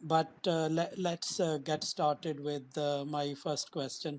But let's get started with my first question.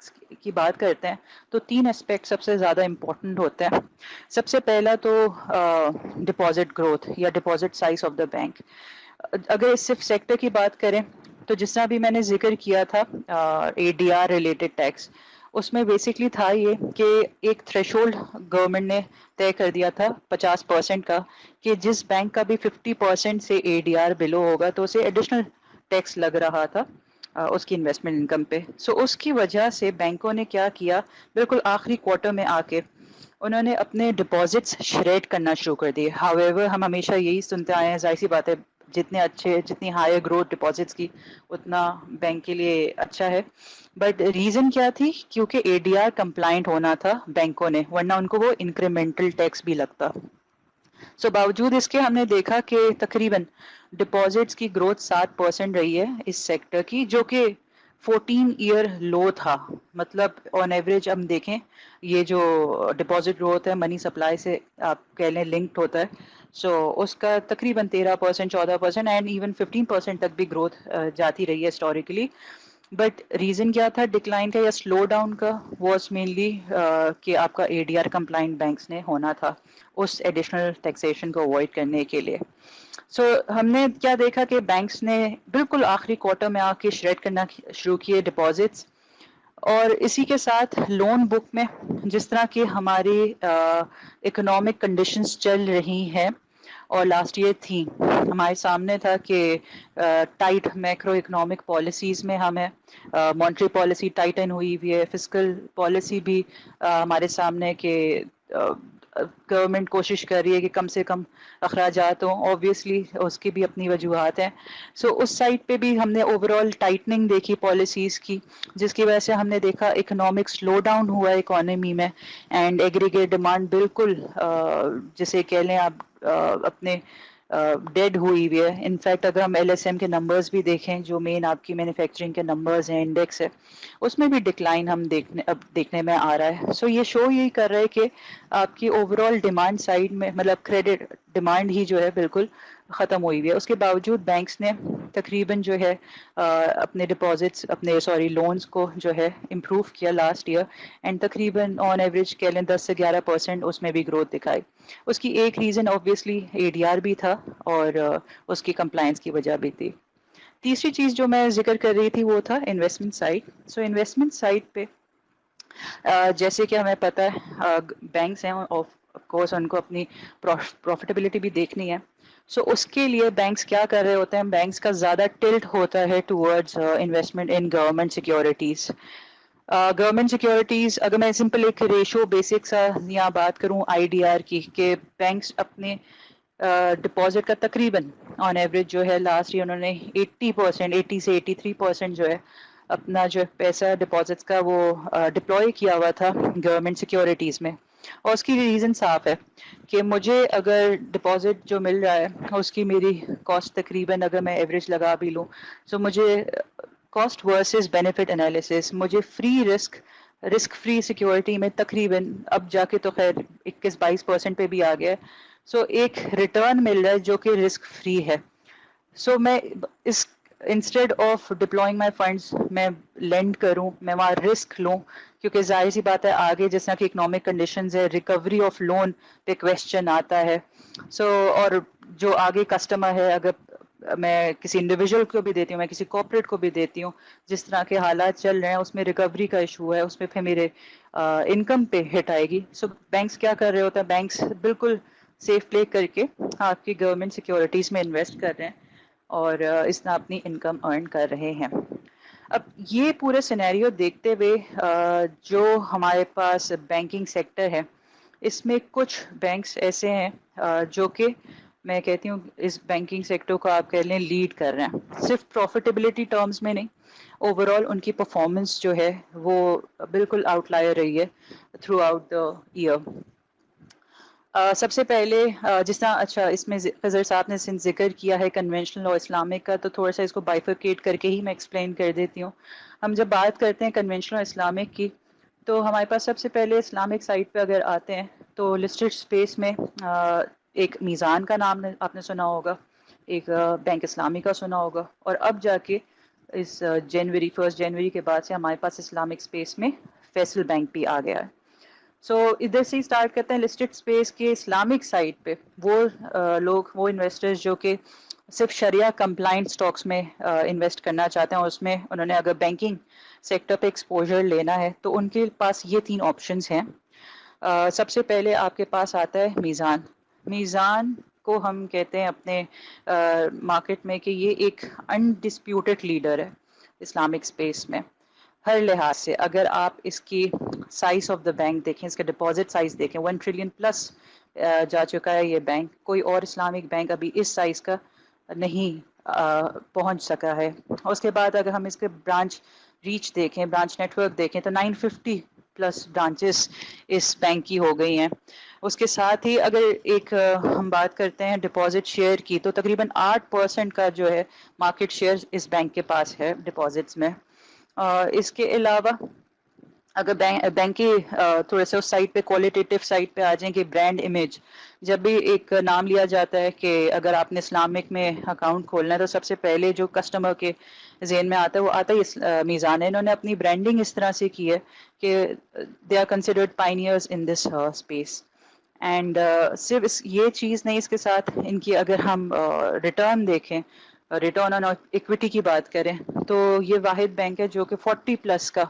Banks کی بات کرتے ہیں تو 3 اسپیکٹ سب سے زیادہ امپورٹنٹ ہوتے ہیں. سب سے پہلا تو ڈپازٹ گروتھ یا deposit size of the bank. اگر صرف سیکٹر کی بات کریں تو جس طرح بھی میں نے ذکر کیا تھا اے ڈی آر ریلیٹڈ ٹیکس, اس میں بیسکلی تھا یہ کہ ایک تھریش ہولڈ گورنمنٹ نے طے کر دیا تھا 50% کا, کہ جس بینک کا بھی 50% سے اے ڈی آر بلو ہوگا تو اسے ایڈیشنل ٹیکس لگ رہا تھا اس کی انویسٹمنٹ انکم پہ. سو اس کی وجہ سے بینکوں نے کیا کیا, بالکل آخری کوارٹر میں آ کے انہوں نے اپنے ڈپازٹس شریڈ کرنا شروع کر دیے. ہاؤ ایور ہم ہمیشہ یہی سنتے آئے ہیں, ظاہر سی بات ہے جتنے اچھے جتنی ہائر گروتھ ڈپازٹس کی اتنا بینک کے لیے اچھا ہے. بٹ ریزن کیا تھی, کیونکہ اے ڈی آر کمپلائنٹ ہونا تھا بینکوں نے, ورنہ ان کو وہ انکریمنٹل ٹیکس بھی لگتا. سو باوجود اس کے ہم نے دیکھا کہ تقریباً ڈپازٹس کی گروتھ 7% رہی ہے اس سیکٹر کی, جو کہ 14 ایئر لو تھا. مطلب آن ایوریج ہم دیکھیں یہ جو ڈپازٹ گروتھ ہے منی سپلائی سے آپ کہہ لیں لنکڈ ہوتا ہے, سو اس کا تقریباً 13% 14% اینڈ ایون 15% تک بھی گروتھ جاتی رہی ہے ہسٹوریکلی. بٹ ریزن کیا تھا ڈکلائن کا یا سلو ڈاؤن کا, واز مینلی کہ آپ کا A D are compliant banks نے ہونا تھا اس ایڈیشنل ٹیکسیشن کو اوائڈ کرنے کے لیے. سو ہم نے کیا دیکھا کہ بینکس نے بالکل آخری کوارٹر میں آ کے شریڈ کرنا شروع کیے ڈپازٹس, اور اسی کے ساتھ لون بک میں جس طرح کی ہماری اکنامک کنڈیشنز چل رہی ہیں اور لاسٹ ایئر تھی, ہمارے سامنے تھا کہ ٹائٹ میکرو اکنامک پالیسیز میں ہمیں مانیٹری پالیسی ٹائٹن ہوئی ہوئی ہے, فسکل پالیسی بھی ہمارے سامنے کہ گورنمنٹ کوشش کر رہی ہے کہ کم سے کم اخراجات ہوں, اوبویسلی اس کی بھی اپنی وجوہات ہیں. سو اس سائڈ پہ بھی ہم نے اوور آل ٹائٹننگ دیکھی پالیسیز کی, جس کی وجہ سے ہم نے دیکھا اکنامک سلو ڈاؤن ہوا ہے اکانومی میں, اینڈ ایگریگیٹ ڈیمانڈ بالکل جسے کہہ لیں آپ اپنے ڈیڈ ہوئی ہوئی ہے. انفیکٹ اگر ہم ایل ایس ایم کے نمبرز بھی دیکھیں جو مین آپ کی مینوفیکچرنگ کے نمبرز ہیں, انڈیکس ہے, اس میں بھی ڈکلائن ہم دیکھنے میں آ رہا ہے. سو یہ شو یہی کر رہا ہے کہ آپ کی اوور آل ڈیمانڈ سائڈ میں مطلب کریڈٹ ڈیمانڈ ہی جو ہے بالکل ختم ہوئی ہوئی ہے. اس کے باوجود بینکس نے تقریباً جو ہے اپنے ڈپازٹس اپنے لونز کو جو ہے امپروو کیا لاسٹ ایئر, اینڈ تقریباً آن ایوریج کہہ لیں 10 سے 11% اس میں بھی گروتھ دکھائی. اس کی ایک reason obviously A D R بھی تھا اور اس کی کمپلائنس کی وجہ بھی تھی. تیسری چیز جو میں ذکر کر رہی تھی وہ تھا انویسٹمنٹ سائڈ. سو انویسٹمنٹ سائڈ پہ جیسے کہ ہمیں پتہ ہے بینکس ہیں آف کورس ان کو اپنی پروفیٹیبلٹی بھی دیکھنی ہے. سو اس کے لیے بینکس کیا کر رہے ہوتے ہیں, بینکس کا زیادہ ٹلٹ ہوتا ہے towards investment in government securities. Government securities اگر میں سمپل ایک ریشو بیسک سا یہاں بات کروں آئی ڈی آر کی, کہ بینکس اپنے ڈپازٹ کا تقریباً آن ایوریج جو ہے لاسٹ ایئر انہوں نے 80% سے 83% جو ہے اپنا جو پیسہ ڈپازٹس کا وہ ڈپلوائے کیا ہوا تھا گورنمنٹ سیکورٹیز میں. اور اس کی ریزن صاف ہے کہ مجھے اگر ڈپازٹ جو مل رہا ہے اس کی میری کاسٹ تقریباً اگر میں ایوریج لگا بھی لوں, سو مجھے کاسٹ ورسز بینیفٹ انالیسس مجھے رسک فری سیکورٹی میں تقریباً اب جا کے تو خیر 21-22% پہ بھی آ گیا ہے. سو ایک ریٹرن مل رہا ہے جو کہ رسک فری ہے. سو میں اس انسٹیڈ آف ڈپلوئنگ مائی فنڈس میں لینڈ کروں, میں وہاں رسک لوں, کیونکہ ظاہر سی بات ہے آگے جس طرح کی اکنامک کنڈیشنز ہے ریکوری آف لون پہ کویشچن آتا ہے. سو اور جو آگے کسٹمر ہے, اگر میں کسی انڈیویجول کو بھی دیتی ہوں, میں کسی کارپوریٹ کو بھی دیتی ہوں, جس طرح کے حالات چل رہے ہیں اس میں ریکوری کا ایشو ہے, اس میں پھر میرے انکم پہ ہٹ آئے گی. سو بینکس کیا کر رہے ہوتے ہیں, بینکس بالکل سیف پلے کر کے آپ کی گورنمنٹ سیکورٹیز میں انویسٹ کر رہے ہیں اور اس طرح اپنی انکم ارن کر رہے ہیں. اب یہ پورے سینیریو دیکھتے ہوئے جو ہمارے پاس بینکنگ سیکٹر ہے اس میں کچھ بینکس ایسے ہیں جو کہ میں کہتی ہوں اس بینکنگ سیکٹر کو آپ کہہ لیں لیڈ کر رہے ہیں, صرف پروفیٹیبلٹی ٹرمز میں نہیں, اوور آل ان کی پرفارمنس جو ہے وہ بالکل آؤٹ لائر رہی ہے تھرو آؤٹ دا ایئر. سب سے پہلے جس طرح اچھا اس میں خضر صاحب نے ذکر کیا ہے کنونشنل اور اسلامک کا, تو تھوڑا سا اس کو بائیفرکیٹ کر کے ہی میں ایکسپلین کر دیتی ہوں. ہم جب بات کرتے ہیں کنونشنل اور اسلامک کی تو ہمارے پاس سب سے پہلے اسلامک سائٹ پہ اگر آتے ہیں تو لسٹڈ اسپیس میں ایک میزان کا نام آپ نے سنا ہوگا, ایک بینک اسلامی کا سنا ہوگا, اور اب جا کے اس جنوری 1 جنوری کے بعد سے ہمارے پاس اسلامک اسپیس میں فیصل بینک بھی آ گیا ہے. سو ادھر سے ہی اسٹارٹ کرتے ہیں لسٹڈ اسپیس کے اسلامک سائٹ پہ. وہ لوگ وہ انویسٹرز جو کہ صرف شریعہ کمپلائنٹ سٹاکس میں انویسٹ کرنا چاہتے ہیں اور اس میں انہوں نے اگر بینکنگ سیکٹر پہ ایکسپوجر لینا ہے تو ان کے پاس یہ 3 آپشنز ہیں. سب سے پہلے آپ کے پاس آتا ہے میزان. میزان کو ہم کہتے ہیں اپنے مارکیٹ میں کہ یہ ایک انڈسپیوٹڈ لیڈر ہے اسلامک اسپیس میں ہر لحاظ سے. اگر آپ اس کی سائز آف دا بینک دیکھیں, اس کا ڈپازٹ سائز دیکھیں, 1 ٹریلین پلس جا چکا ہے یہ بینک. کوئی اور اسلامک بینک ابھی اس سائز کا نہیں پہنچ سکا ہے. اس کے بعد اگر ہم اس کے برانچ ریچ دیکھیں, برانچ نیٹ ورک دیکھیں تو 950 پلس برانچز اس بینک کی ہو گئی ہیں. اس کے ساتھ ہی اگر ایک ہم بات کرتے ہیں ڈپازٹ شیئر کی تو تقریباً 8% کا جو ہے مارکیٹ شیئر اس بینک کے پاس ہے ڈپازٹس میں. اس کے علاوہ اگر بینک کی تھوڑے سے اس سائٹ پہ کوالٹیٹیو سائٹ پہ آ جائیں کہ برانڈ امیج, جب بھی ایک نام لیا جاتا ہے کہ اگر آپ نے اسلامک میں اکاؤنٹ کھولنا ہے تو سب سے پہلے جو کسٹمر کے ذہن میں آتا ہے وہ آتا ہی میزان ہے. انہوں نے اپنی برانڈنگ اس طرح سے کی ہے کہ they are considered pioneers in this space. And صرف یہ چیز نہیں, اس کے ساتھ ان کی اگر ہم ریٹرن دیکھیں, ریٹرن آن ایکویٹی کی بات کریں تو یہ واحد بینک ہے جو کہ 40+ کا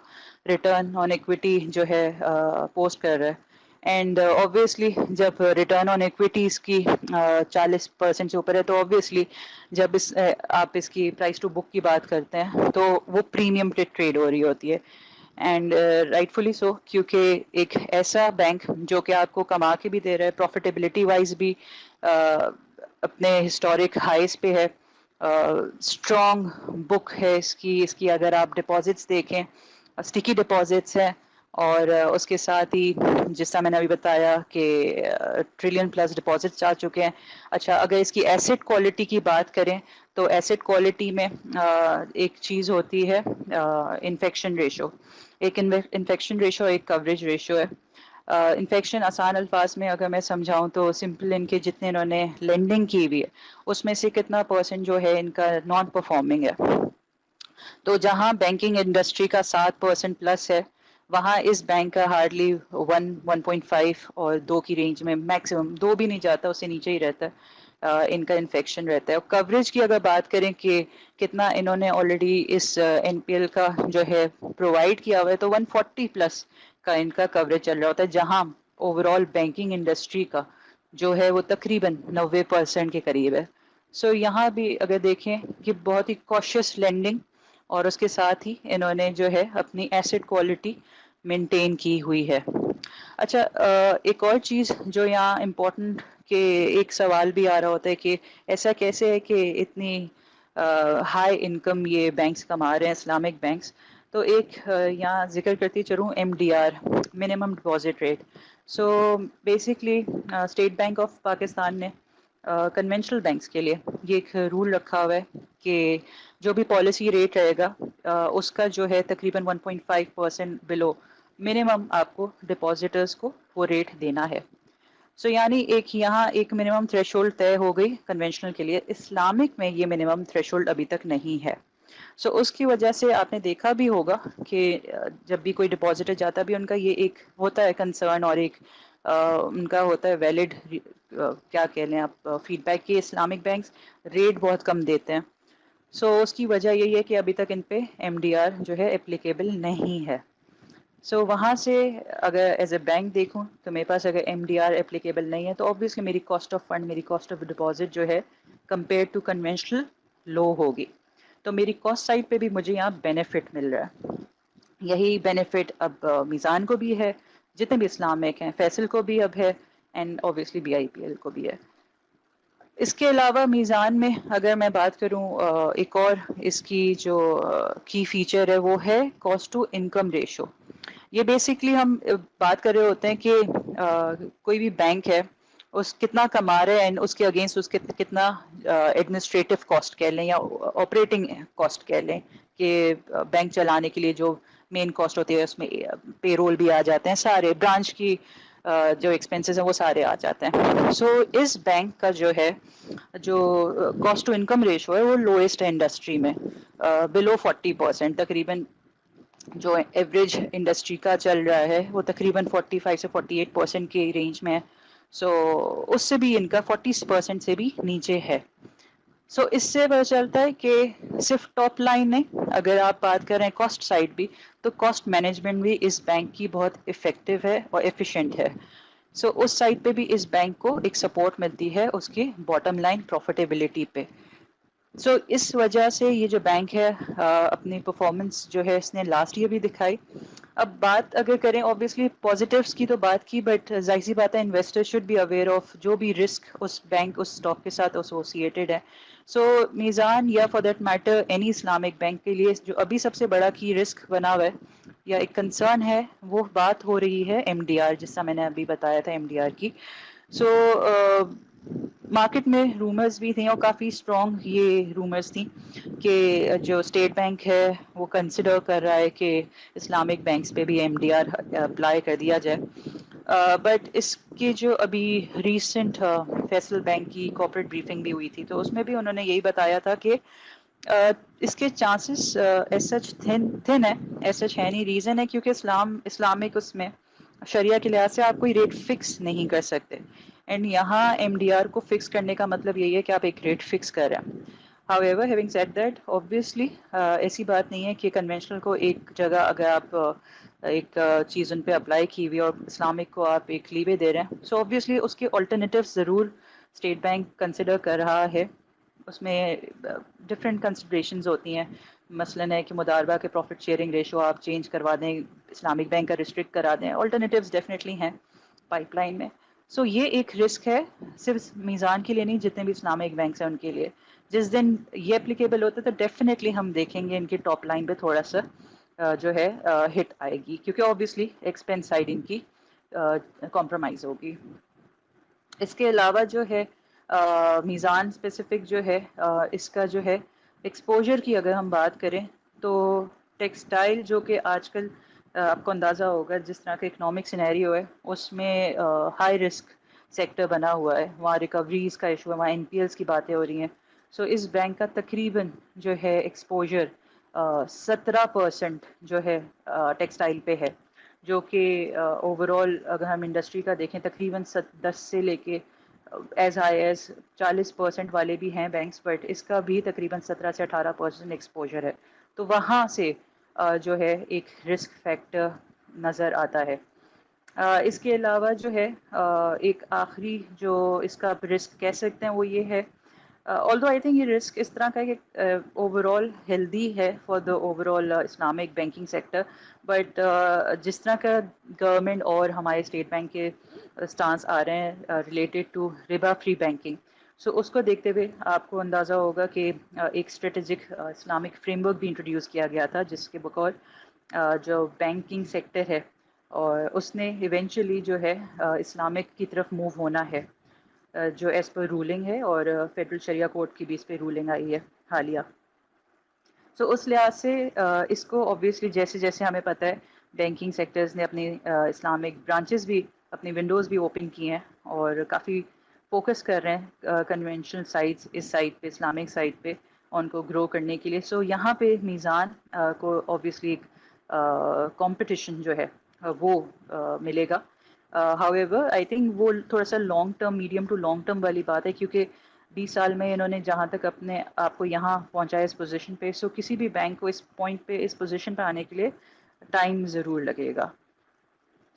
ریٹرن آن ایکویٹی جو ہے پوسٹ کر رہا ہے. اینڈ obviously جب ریٹرن آن ایکویٹیز کی 40% سے اوپر ہے تو obviously جب آپ اس کی پرائز ٹو بک کی بات کرتے ہیں تو وہ پریمیم پہ ٹریڈ ہو رہی ہوتی ہے. اینڈ رائٹفلی سو, کیونکہ ایک ایسا بینک جو کہ آپ کو کما کے بھی دے رہا ہے, پروفیٹیبلٹی وائز بھی اپنے ہسٹورک ہائیز پہ ہے, اسٹرانگ بک ہے اس کی اگر آپ ڈپازٹس دیکھیں اسٹکی ڈپازٹس ہیں, اور اس کے ساتھ ہی جس طرح میں نے ابھی بتایا کہ ٹریلین پلس ڈپازٹس آ چکے ہیں. اچھا, اگر اس کی ایسٹ کوالٹی کی بات کریں تو ایسٹ کوالٹی میں ایک چیز ہوتی ہے انفیکشن ریشو. ایک انفیکشن ریشو ایک کوریج ریشو ہے. انفیکشن آسان الفاظ میں اگر میں سمجھاؤں تو سمپل ان کے جتنے انہوں نے لینڈنگ کی ہوئی ہے اس میں سے کتنا پرسنٹ جو ہے ان کا نان پرفارمنگ ہے. تو جہاں بینکنگ انڈسٹری کا 7% پلس ہے, وہاں اس بینک کا ہارڈلی 1.5 اور 2 کی رینج میں, میکسیمم 2 بھی نہیں جاتا, اس سے نیچے ہی رہتا ہے ان کا انفیکشن رہتا ہے. اور کوریج کی اگر بات کریں کہ کتنا انہوں نے آلریڈی اس این پی ایل کا جو ہے پرووائڈ کیا ہوا ہے تو 140+ کا ان کا کوریج چل رہا ہوتا ہے, جہاں اوور آل بینکنگ انڈسٹری کا جو ہے وہ تقریباً 90% کے قریب ہے. سو یہاں بھی اگر دیکھیں کہ بہت ہی کوشیس لینڈنگ اور اس کے ساتھ ہی انہوں نے جو ہے اپنی ایسٹ کوالٹی مینٹین کی ہوئی ہے. اچھا, ایک اور چیز جو یہاں امپورٹنٹ کہ ایک سوال بھی آ رہا ہوتا ہے کہ ایسا کیسے ہے کہ اتنی ہائی انکم یہ بینکس کما رہے ہیں اسلامک بینکس. تو ایک یہاں ذکر کرتی چلوں M D R, minimum deposit rate. So basically State Bank of Pakistan نے کنونشنل بینکس کے لیے یہ ایک رول رکھا ہوا ہے کہ جو بھی پالیسی ریٹ رہے گا اس کا جو ہے تقریباً 1.5% بلو منیمم آپ کو ڈپازیٹرز کو وہ ریٹ دینا ہے. سو یعنی یہاں ایک منیمم تھریش ہولڈ طے ہو گئی کنونشنل کے لیے. اسلامک میں یہ منیمم تھریش ہولڈ ابھی تک نہیں ہے. سو اس کی وجہ سے آپ نے دیکھا بھی ہوگا کہ جب بھی کوئی ڈپازیٹر جاتا بھی ان کا یہ ایک ہوتا ہے کنسرن اور ایک ان کا ہوتا ہے ویلڈ کیا کہہ لیں آپ فیڈ بیک کہ اسلامک بینکس ریٹ بہت کم دیتے ہیں. سو اس کی وجہ یہی ہے کہ ابھی تک ان پہ ایم ڈی آر جو ہے اپلیکیبل نہیں ہے. سو وہاں سے اگر ایز اے بینک دیکھوں تو میرے پاس اگر ایم ڈی آر اپلیکیبل نہیں ہے تو obviously میری کاسٹ آف فنڈ, میری کاسٹ آف ڈپازٹ جو ہے کمپیئر ٹو کنونشنل لو ہوگی. تو میری کاسٹ سائڈ پہ بھی مجھے یہاں بینیفٹ مل رہا ہے. یہی بینیفٹ اب میزان کو بھی ہے, جتنے بھی اسلامک ہیں, فیصل کو بھی اب ہے, and obviously B I P L کو بھی ہے. اس کے علاوہ میزان میں اگر میں بات کروں ایک اور اس کی جو کی فیچر ہے وہ ہے کاسٹ ٹو انکم ریشو. یہ بیسکلی ہم بات کر رہے ہوتے ہیں کہ کوئی بھی بینک ہے اس کتنا کما رہے ہیں اس کے اگینسٹ اس کے کتنا ایڈمنسٹریٹو کاسٹ کہہ لیں یا آپریٹنگ کاسٹ کہہ لیں کہ بینک چلانے کے لیے جو مین کاسٹ ہوتی ہے اس میں پے رول بھی آ جاتے ہیں, سارے برانچ کی جو ایکسپینسز ہیں وہ سارے آ جاتے ہیں. سو اس بینک کا جو ہے جو کاسٹ ٹو انکم ریشو ہے وہ لوئسٹ ہے انڈسٹری میں, بلو 40%. تقریباً جو ایوریج انڈسٹری کا چل رہا ہے وہ تقریباً 45 سے 48% کے رینج میں ہے. سو اس سے بھی ان کا 40% سے بھی نیچے ہے. سو اس سے پتہ چلتا ہے کہ صرف ٹاپ لائن نہیں, اگر آپ بات کر رہے ہیں کاسٹ سائڈ بھی, تو کاسٹ مینجمنٹ بھی اس بینک کی بہت افیکٹو ہے اور ایفیشینٹ ہے. سو اس سائڈ پہ بھی اس بینک کو ایک سپورٹ ملتی ہے اس کی باٹم لائن پروفیٹیبلٹی پہ. سو اس وجہ سے یہ جو بینک ہے اپنی پرفارمنس جو ہے اس نے لاسٹ ایئر بھی دکھائی. اب بات اگر کریں اوبیسلی پازیٹیوس کی تو بات کی, بٹ ظاہر سی بات ہے investor should be aware of جو بھی رسک اس بینک اس اسٹاک کے ساتھ ایسوسیٹیڈ ہے. سو میزان یا for that matter any Islamic bank کے لیے جو ابھی سب سے بڑا کی رسک بنا ہوا ہے یا ایک کنسرن ہے, وہ بات ہو رہی ہے ایم ڈی آر, جس سے میں نے ابھی بتایا تھا ایم ڈی آر کی. سو مارکیٹ میں رومرز بھی تھیں اور کافی اسٹرانگ یہ رومرز تھیں کہ جو اسٹیٹ بینک ہے وہ کنسیڈر کر رہا ہے کہ اسلامک بینکس پہ بھی ایم ڈی آر اپلائی کر دیا جائے. بٹ اس کی جو ابھی ریسنٹ فیصل بینک کی کارپوریٹ بریفنگ بھی ہوئی تھی تو اس میں بھی انہوں نے یہی بتایا تھا کہ اس کے چانسز ایز سچ تھن ہے, ایز سچ ہے نہیں. ریزن ہے کیونکہ اسلامک اس میں شریعہ کے لحاظ سے آپ کوئی ریٹ فکس نہیں کر سکتے, اینڈ یہاں ایم ڈی آر کو فکس کرنے کا مطلب یہی ہے کہ آپ ایک ریٹ فکس کر رہے ہیں. However, having said that, obviously ایسی بات نہیں ہے کہ کنونشنل کو ایک جگہ اگر آپ ایک چیز ان پہ اپلائی کی ہوئی اور اسلامک کو آپ ایک لیوے دے رہے ہیں, سو obviously اس کے الٹرنیٹیو ضرور اسٹیٹ بینک کنسیڈر کر رہا ہے. اس میں ڈفرینٹ کنسیڈریشنز ہوتی ہیں, مثلاً ہے کہ مداربہ کے پروفٹ شیئرنگ ریشو آپ چینج کروا دیں, اسلامک بینک کا ریسٹرکٹ کرا دیں, الٹرنیٹیوز ڈیفینیٹلی ہیں پائپ لائن میں. سو یہ ایک رسک ہے صرف میزان کے لیے نہیں, جتنے بھی اسلامک بینکس ہیں ان کے لیے. جس دن یہ اپلیکیبل ہوتا ہے تو ڈیفینیٹلی ہم دیکھیں گے ان کی ٹاپ لائن پہ تھوڑا سا جو ہے ہٹ آئے گی, کیونکہ اوبیسلی ایکسپینس سائڈ ان کی کمپرومائز ہوگی. اس کے علاوہ جو ہے میزان اسپیسیفک جو ہے اس کا جو ہے ایکسپوجر کی اگر ہم بات کریں تو ٹیکسٹائل جو کہ آج کل آپ کو اندازہ ہوگا جس طرح کا اکنامک سینیریو ہے اس میں ہائی رسک سیکٹر بنا ہوا ہے, وہاں ریکوریز کا ایشو ہے, وہاں این پی ایلس کی باتیں ہو رہی ہیں. سو اس بینک کا تقریباً جو ہے ایکسپوجر 17% جو ہے ٹیکسٹائل پہ ہے, جو کہ اوور آل اگر ہم انڈسٹری کا دیکھیں تقریباً 10 سے لے کے ایز ہائی ایز 40% والے بھی ہیں بینکس, بٹ اس کا بھی تقریباً 17 سے 18% ایکسپوجر ہے. تو وہاں سے جو ہے ایک رسک فیکٹر نظر آتا ہے. اس کے علاوہ جو ہے ایک آخری جو اس کا رسک کہہ سکتے ہیں وہ یہ ہے, although آئی تھنک یہ رسک اس طرح کا ہے کہ اوور آل ہیلدی ہے for the over all Islamic banking sector, but جس طرح کا گورنمنٹ اور ہمارے اسٹیٹ بینک کے اسٹانس آ رہے ہیں ریلیٹڈ ٹو ربا فری بینکنگ, سو اس کو دیکھتے ہوئے آپ کو اندازہ ہوگا کہ ایک اسٹریٹجک اسلامک فریم ورک بھی انٹروڈیوس کیا گیا تھا, جس کے بقول جو بینکنگ سیکٹر ہے اور اس نے ایونچولی جو ہے اسلامک کی طرف موو ہونا ہے, جو ایز پر رولنگ ہے, اور فیڈرل شریعہ کورٹ کی بھی اس پہ رولنگ آئی ہے حالیہ. سو اس لحاظ سے اس کو اوبیسلی جیسے جیسے ہمیں پتہ ہے بینکنگ سیکٹرز نے اپنی اسلامک برانچز بھی اپنی ونڈوز بھی اوپن کی ہیں اور کافی فوکس کر رہے ہیں کنونشنل سائٹس اس سائٹ پہ اسلامک سائٹ پہ ان کو گرو کرنے کے لیے. سو یہاں پہ میزان کو اوبیسلی ایک کمپٹیشن جو ہے وہ ملے گا. however آئی تھنک وہ تھوڑا سا long term medium to long term والی بات ہے, کیونکہ 20 سال میں انہوں نے جہاں تک اپنے آپ کو یہاں پہنچایا اس پوزیشن پہ, سو کسی بھی بینک کو اس پوائنٹ پہ اس پوزیشن پہ آنے کے لیے ٹائم ضرور لگے گا.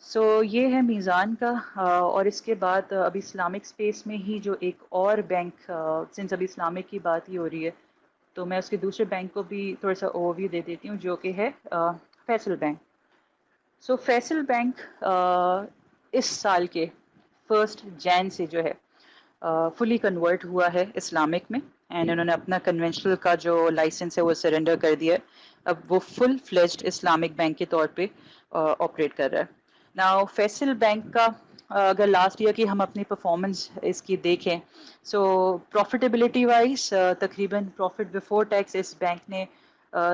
سو یہ ہے میزان کا. اور اس کے بعد ابھی اسلامک اسپیس میں ہی جو ایک اور بینک, سنس ابھی اسلامک کی بات ہی ہو رہی ہے تو میں اس کے دوسرے بینک کو بھی تھوڑا سا اوور ویو دے دیتی ہوں, جو کہ ہے فیصل بینک. سو فیصل بینک اس سال کے 1 جان سے جو ہے فلی کنورٹ ہوا ہے اسلامک میں, اینڈ انہوں نے اپنا کنونشنل کا جو لائسنس ہے وہ سرنڈر کر دیا ہے. اب وہ فل فلیجڈ اسلامک بینک کے طور پہ آپریٹ کر رہا ہے. ناؤ فیصل بینک کا اگر لاسٹ ایئر کی ہم اپنی پرفارمنس اس کی دیکھیں, سو پروفیٹیبلٹی وائز تقریباً پروفٹ بفور ٹیکس اس بینک نے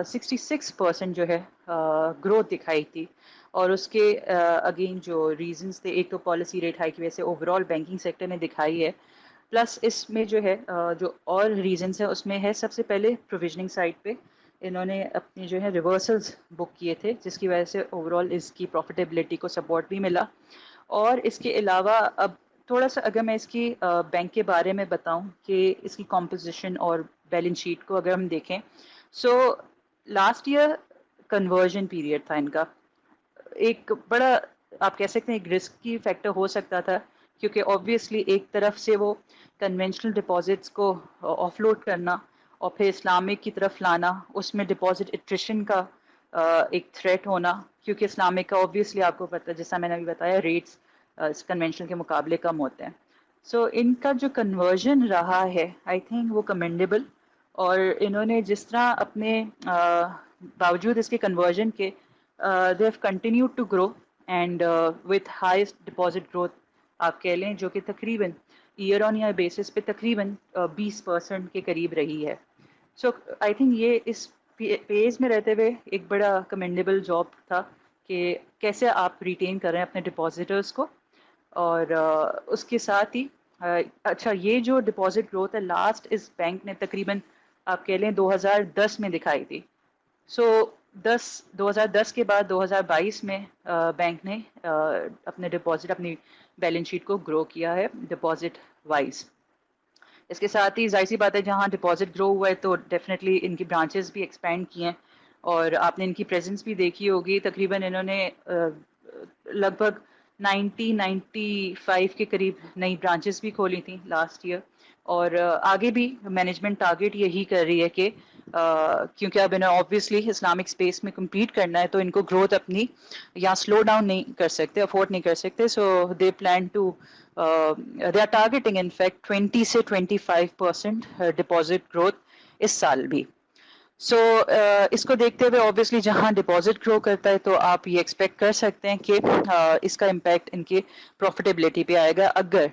66% جو ہے گروتھ دکھائی تھی, اور اس کے اگین جو ریزنز تھے، ایک تو پالیسی ریٹ ہائی کی وجہ سے اوور آل بینکنگ سیکٹر نے دکھائی ہے، پلس اس میں جو ہے جو اور ریزنس ہے اس میں ہے سب سے پہلے پروویژننگ سائڈ پہ انہوں نے اپنی جو ہے ریورسلز بک کیے تھے، جس کی وجہ سے اوور آل اس کی پروفیٹیبلٹی کو سپورٹ بھی ملا. اور اس کے علاوہ اب تھوڑا سا اگر میں اس کی بینک کے بارے میں بتاؤں کہ اس کی کمپوزیشن اور بیلنس شیٹ کو اگر ہم دیکھیں، so last year conversion period تھا ان کا، ایک بڑا آپ کہہ سکتے ہیں ایک رسکی فیکٹر ہو سکتا تھا، کیونکہ آبویسلی ایک طرف سے وہ کنونشنل ڈپازٹس کو آف لوڈ کرنا اور پھر اسلامک کی طرف لانا، اس میں ڈپازٹ اٹریشن کا ایک تھریٹ ہونا، کیونکہ اسلامک کا آبویسلی آپ کو پتہ جیسا میں نے ابھی بتایا ریٹس کنونشنل کے مقابلے کم ہوتے ہیں. سو ان کا جو کنورژن رہا ہے آئی تھنک وہ کمینڈیبل، اور انہوں نے جس طرح اپنے باوجود اس کے کنورژن کے they have continued to grow and with highest deposit growth آپ کہہ لیں جو کہ تقریباً ایئر آن ایئر بیسس پہ تقریباً 20% کے قریب رہی ہے. سو آئی تھنک یہ اس پیز میں رہتے ہوئے ایک بڑا کمینڈیبل جاب تھا کہ کیسے آپ ریٹین کر رہے ہیں اپنے ڈپازیٹرز کو. اور اس کے ساتھ ہی اچھا یہ جو ڈپازٹ گروتھ ہے لاسٹ اس بینک نے تقریباً آپ کہہ لیں 2010 میں دکھائی تھی. سو 2010 کے بعد 2022 میں بینک نے اپنے ڈپازٹ اپنی بیلنس شیٹ کو گرو کیا ہے ڈپازٹ وائز. اس کے ساتھ ہی ظاہر سی بات ہے جہاں ڈپازٹ گرو ہوا ہے تو ڈیفینیٹلی ان کی برانچز بھی ایکسپینڈ کیے ہیں، اور آپ نے ان کی پریزنس بھی دیکھی ہوگی. تقریباً انہوں نے لگ بھگ 95 کے قریب نئی برانچز بھی کھولی تھیں لاسٹ ایئر، اور آگے بھی مینجمنٹ ٹارگیٹ یہی کر رہی ہے کہ کیونکہ اب انہیں آبویسلی اسلامک اسپیس میں کمپیٹ کرنا ہے تو ان کو گروتھ اپنی یا سلو ڈاؤن نہیں کر سکتے، افورڈ نہیں کر سکتے. So they plan to they are targeting in fact 20 سے 25% ڈپازٹ گروتھ اس سال بھی. سو اس کو دیکھتے ہوئے آبویسلی جہاں ڈپازٹ گرو کرتا ہے تو آپ یہ ایکسپیکٹ کر سکتے ہیں کہ اس کا امپیکٹ ان کی پروفیٹیبلٹی پہ آئے گا اگر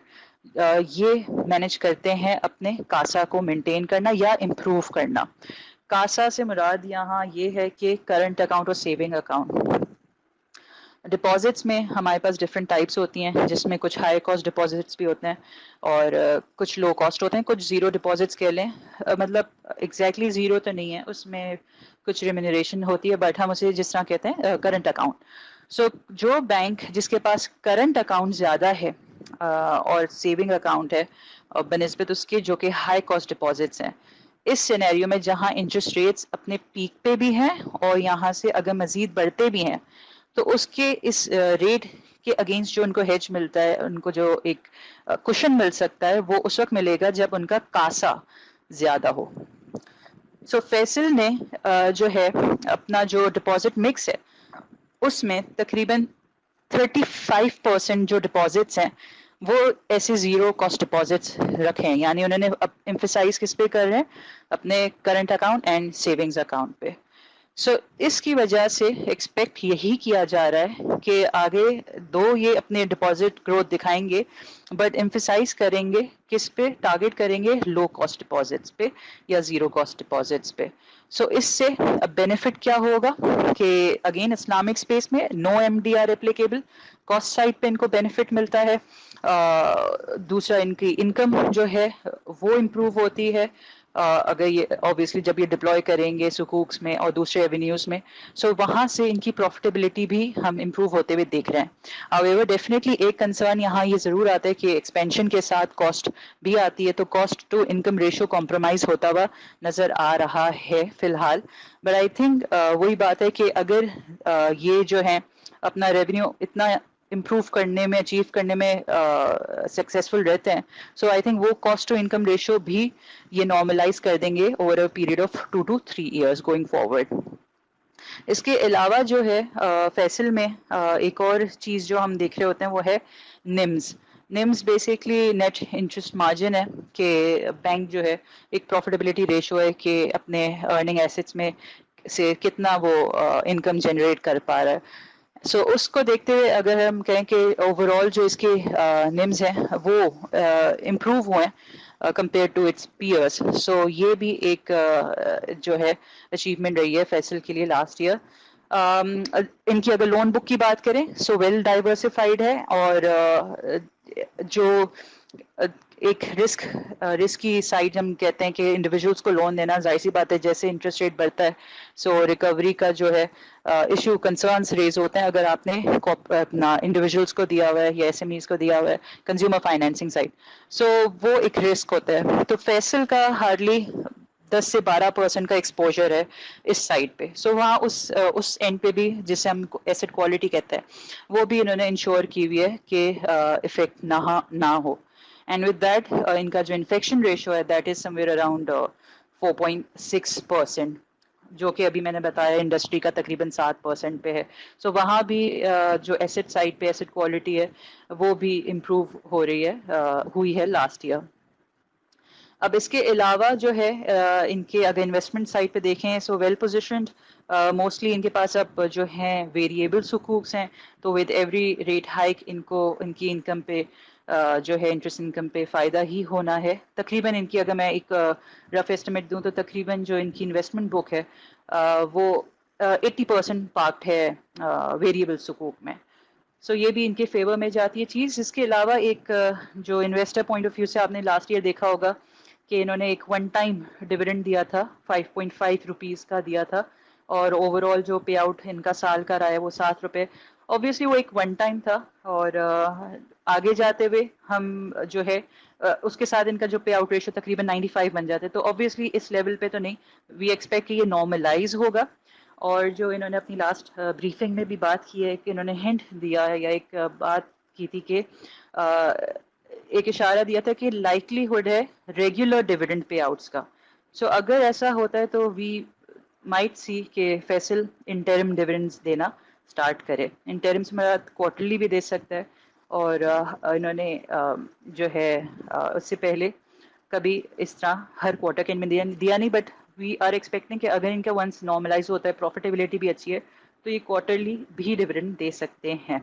یہ مینج کرتے ہیں اپنے کاسا کو مینٹین کرنا یا امپروو کرنا. کاسا سے مراد یہاں یہ ہے کہ کرنٹ اکاؤنٹ اور سیونگ اکاؤنٹ. ڈپازٹس میں ہمارے پاس ڈفرینٹ ٹائپس ہوتی ہیں، جس میں کچھ ہائی کاسٹ ڈپازٹس بھی ہوتے ہیں اور کچھ لو کاسٹ ہوتے ہیں. کچھ زیرو ڈپازٹس کہہ لیں، مطلب ایگزیکٹلی زیرو تو نہیں ہے، اس میں کچھ ریمینریشن ہوتی ہے، بٹ ہم اسے جس طرح کہتے ہیں کرنٹ اکاؤنٹ. سو جو بینک جس کے پاس کرنٹ اکاؤنٹ زیادہ ہے اور سیونگ اکاؤنٹ ہے بنسبت اس کے جو کہ ہائی کاسٹ ڈپازٹس ہیں، اس سینیریو میں جہاں انٹرسٹ ریٹس اپنے پیک پہ بھی ہیں اور یہاں سے اگر مزید بڑھتے بھی ہیں تو اس کے اس ریٹ کے اگینسٹ جو ان کو ہیج ملتا ہے، ان کو جو ایک کشن مل سکتا ہے، وہ اس وقت ملے گا جب ان کا کاسا زیادہ ہو. سو فیصل نے جو ہے اپنا جو ڈپازٹ مکس ہے اس میں تقریباً 35% جو ڈپازٹس ہیں وہ ایسے زیرو کاسٹ ڈپازٹس رکھے ہیں، یعنی انہوں نے ایمفیسائز کس پہ کر رہے ہیں؟ اپنے current account and savings account پہ. سو اس کی وجہ سے ایکسپیکٹ یہی کیا جا رہا ہے کہ آگے یہ اپنے ڈپازٹ گروتھ دکھائیں گے بٹ ایمفیسائز کریں گے کس پہ؟ ٹارگیٹ کریں گے لو کاسٹ ڈپازٹس پہ یا زیرو کاسٹ ڈپازٹس پہ. سو اس سے بینیفٹ کیا ہوگا کہ اگین اسلامک اسپیس میں no M D R applicable, cost side پہ ان کو بینیفٹ ملتا ہے. دوسرا ان کی انکم جو ہے وہ امپروو ہوتی ہے اگر یہ آبویسلی جب یہ ڈپلوائے کریں گے سکوکس میں اور دوسرے ایونیوز میں. سو وہاں سے ان کی پروفیٹیبلٹی بھی ہم امپروو ہوتے ہوئے دیکھ رہے ہیں. however ڈیفینیٹلی ایک کنسرن یہاں یہ ضرور آتا ہے کہ ایکسپینشن کے ساتھ کاسٹ بھی آتی ہے تو cost to income ratio compromise ہوتا ہوا نظر آ رہا ہے فی الحال. بٹ آئی تھنک وہی بات ہے کہ اگر یہ جو ہے اپنا ریونیو اتنا امپروو کرنے میں اچیو کرنے میں سکسیزفل رہتے ہیں، سو آئی تھنک وہ کاسٹ ٹو انکم ریشو بھی یہ نارملائز کر دیں گے over a period of 2 to 3 years going forward. اس کے علاوہ جو ہے فیصل میں ایک اور چیز جو ہم دیکھ رہے ہوتے ہیں وہ ہے NIMs basically net interest margin ہے کہ بینک جو ہے ایک پروفیٹیبلٹی ریشو ہے کہ اپنے ارننگ ایسٹس میں سے کتنا وہ انکم جنریٹ کر پا رہا ہے. سو اس کو دیکھتے ہوئے اگر ہم کہیں کہ اوور آل جو اس کے نمز ہیں وہ امپروو ہوئے کمپیئر ٹو اٹس پیئرس. سو یہ بھی ایک جو ہے اچیومنٹ رہی ہے فیصل کے لیے لاسٹ ایئر. ان کی اگر لون بک کی بات کریں سو ویل ڈائیورسفائڈ ہے، اور جو ایک رسک کی سائڈ ہم کہتے ہیں کہ انڈیویجولس کو لون دینا، ظاہر سی بات ہے جیسے انٹرسٹ ریٹ بڑھتا ہے سو ریکوری کا جو ہے ایشو کنسرنس ریز ہوتے ہیں اگر آپ نے اپنا انڈیویجولس کو دیا ہوا ہے یا ایس ایم ایز کو دیا ہوا ہے کنزیومر فائنینسنگ سائڈ، سو وہ ایک رسک ہوتا ہے. تو فیصل کا ہارڈلی 10 سے 12% کا ایکسپوجر ہے اس سائڈ پہ، سو وہاں اس اینڈ پہ بھی جسے ہم ایسٹ کوالٹی کہتے ہیں وہ بھی انہوں نے انشور کی ہوئی ہے کہ افیکٹ نہ ہو. اینڈ ود دیٹ ان کا جو انفیکشن ریشو ہے that is some where around 4.6%، جو کہ ابھی میں نے بتایا انڈسٹری کا تقریباً 7% پہ ہے. سو وہاں بھی جو ایسٹ سائڈ پہ ایسٹ کوالٹی ہے وہ بھی امپروو ہو رہی ہے ہوئی ہے لاسٹ ایئر. اب اس کے علاوہ جو ہے ان کے اگر انویسٹمنٹ سائڈ پہ دیکھیں سو ویل پوزیشنڈ، موسٹلی ان کے پاس اب جو ہیں ویریبل سکوکس ہیں، تو ود ایوری ریٹ ہائک ان کی انکم پہ جو ہے انٹرسٹ انکم پہ فائدہ ہی ہونا ہے. تقریباً ان کی اگر میں ایک رف ایسٹیمیٹ دوں تو تقریباً جو ان کی انویسٹمنٹ بک ہے وہ 80% پارکڈ ہے ویریبل سکوک میں. سو یہ بھی ان کے فیور میں جاتی ہے چیز. اس کے علاوہ ایک جو انویسٹر پوائنٹ آف ویو سے آپ نے لاسٹ ایئر دیکھا ہوگا کہ انہوں نے ایک ون ٹائم ڈویڈنڈ دیا تھا 5.5 روپیز کا دیا تھا، اور اوور آل جو پے آؤٹ ان کا سال کا رہا ہے وہ 7 روپے. اوبیسلی وہ ایک ون ٹائم تھا، اور آگے جاتے ہوئے ہم جو ہے اس کے ساتھ ان کا جو پے آؤٹ ریشو تقریباً 95 بن جاتے، تو اوبیسلی اس لیول پہ تو نہیں، وی ایکسپیکٹ کہ یہ نارملائز ہوگا. اور جو انہوں نے اپنی لاسٹ بریفنگ میں بھی بات کی ہے کہ انہوں نے ہنٹ دیا ہے یا ایک بات کی تھی کہ ایک اشارہ دیا تھا کہ لائکلی ہوڈ ہے ریگولر ڈیویڈنڈ پے آؤٹس کا. سو اگر ایسا ہوتا ہے تو وی مائٹ سی کہ فیصل انٹرم ڈیویڈنڈز دینا اسٹارٹ کرے. انٹرم سے مراد کوارٹرلی بھی دے سکتا ہے، اور انہوں نے جو ہے اس سے پہلے کبھی اس طرح ہر کوارٹر کے میں دیا نہیں، بٹ وی آر ایکسپیکٹنگ کہ اگر ان کا ونس نارملائز ہوتا ہے پروفیٹیبلٹی بھی اچھی ہے تو یہ کوارٹرلی بھی ڈیویڈنڈ دے سکتے ہیں.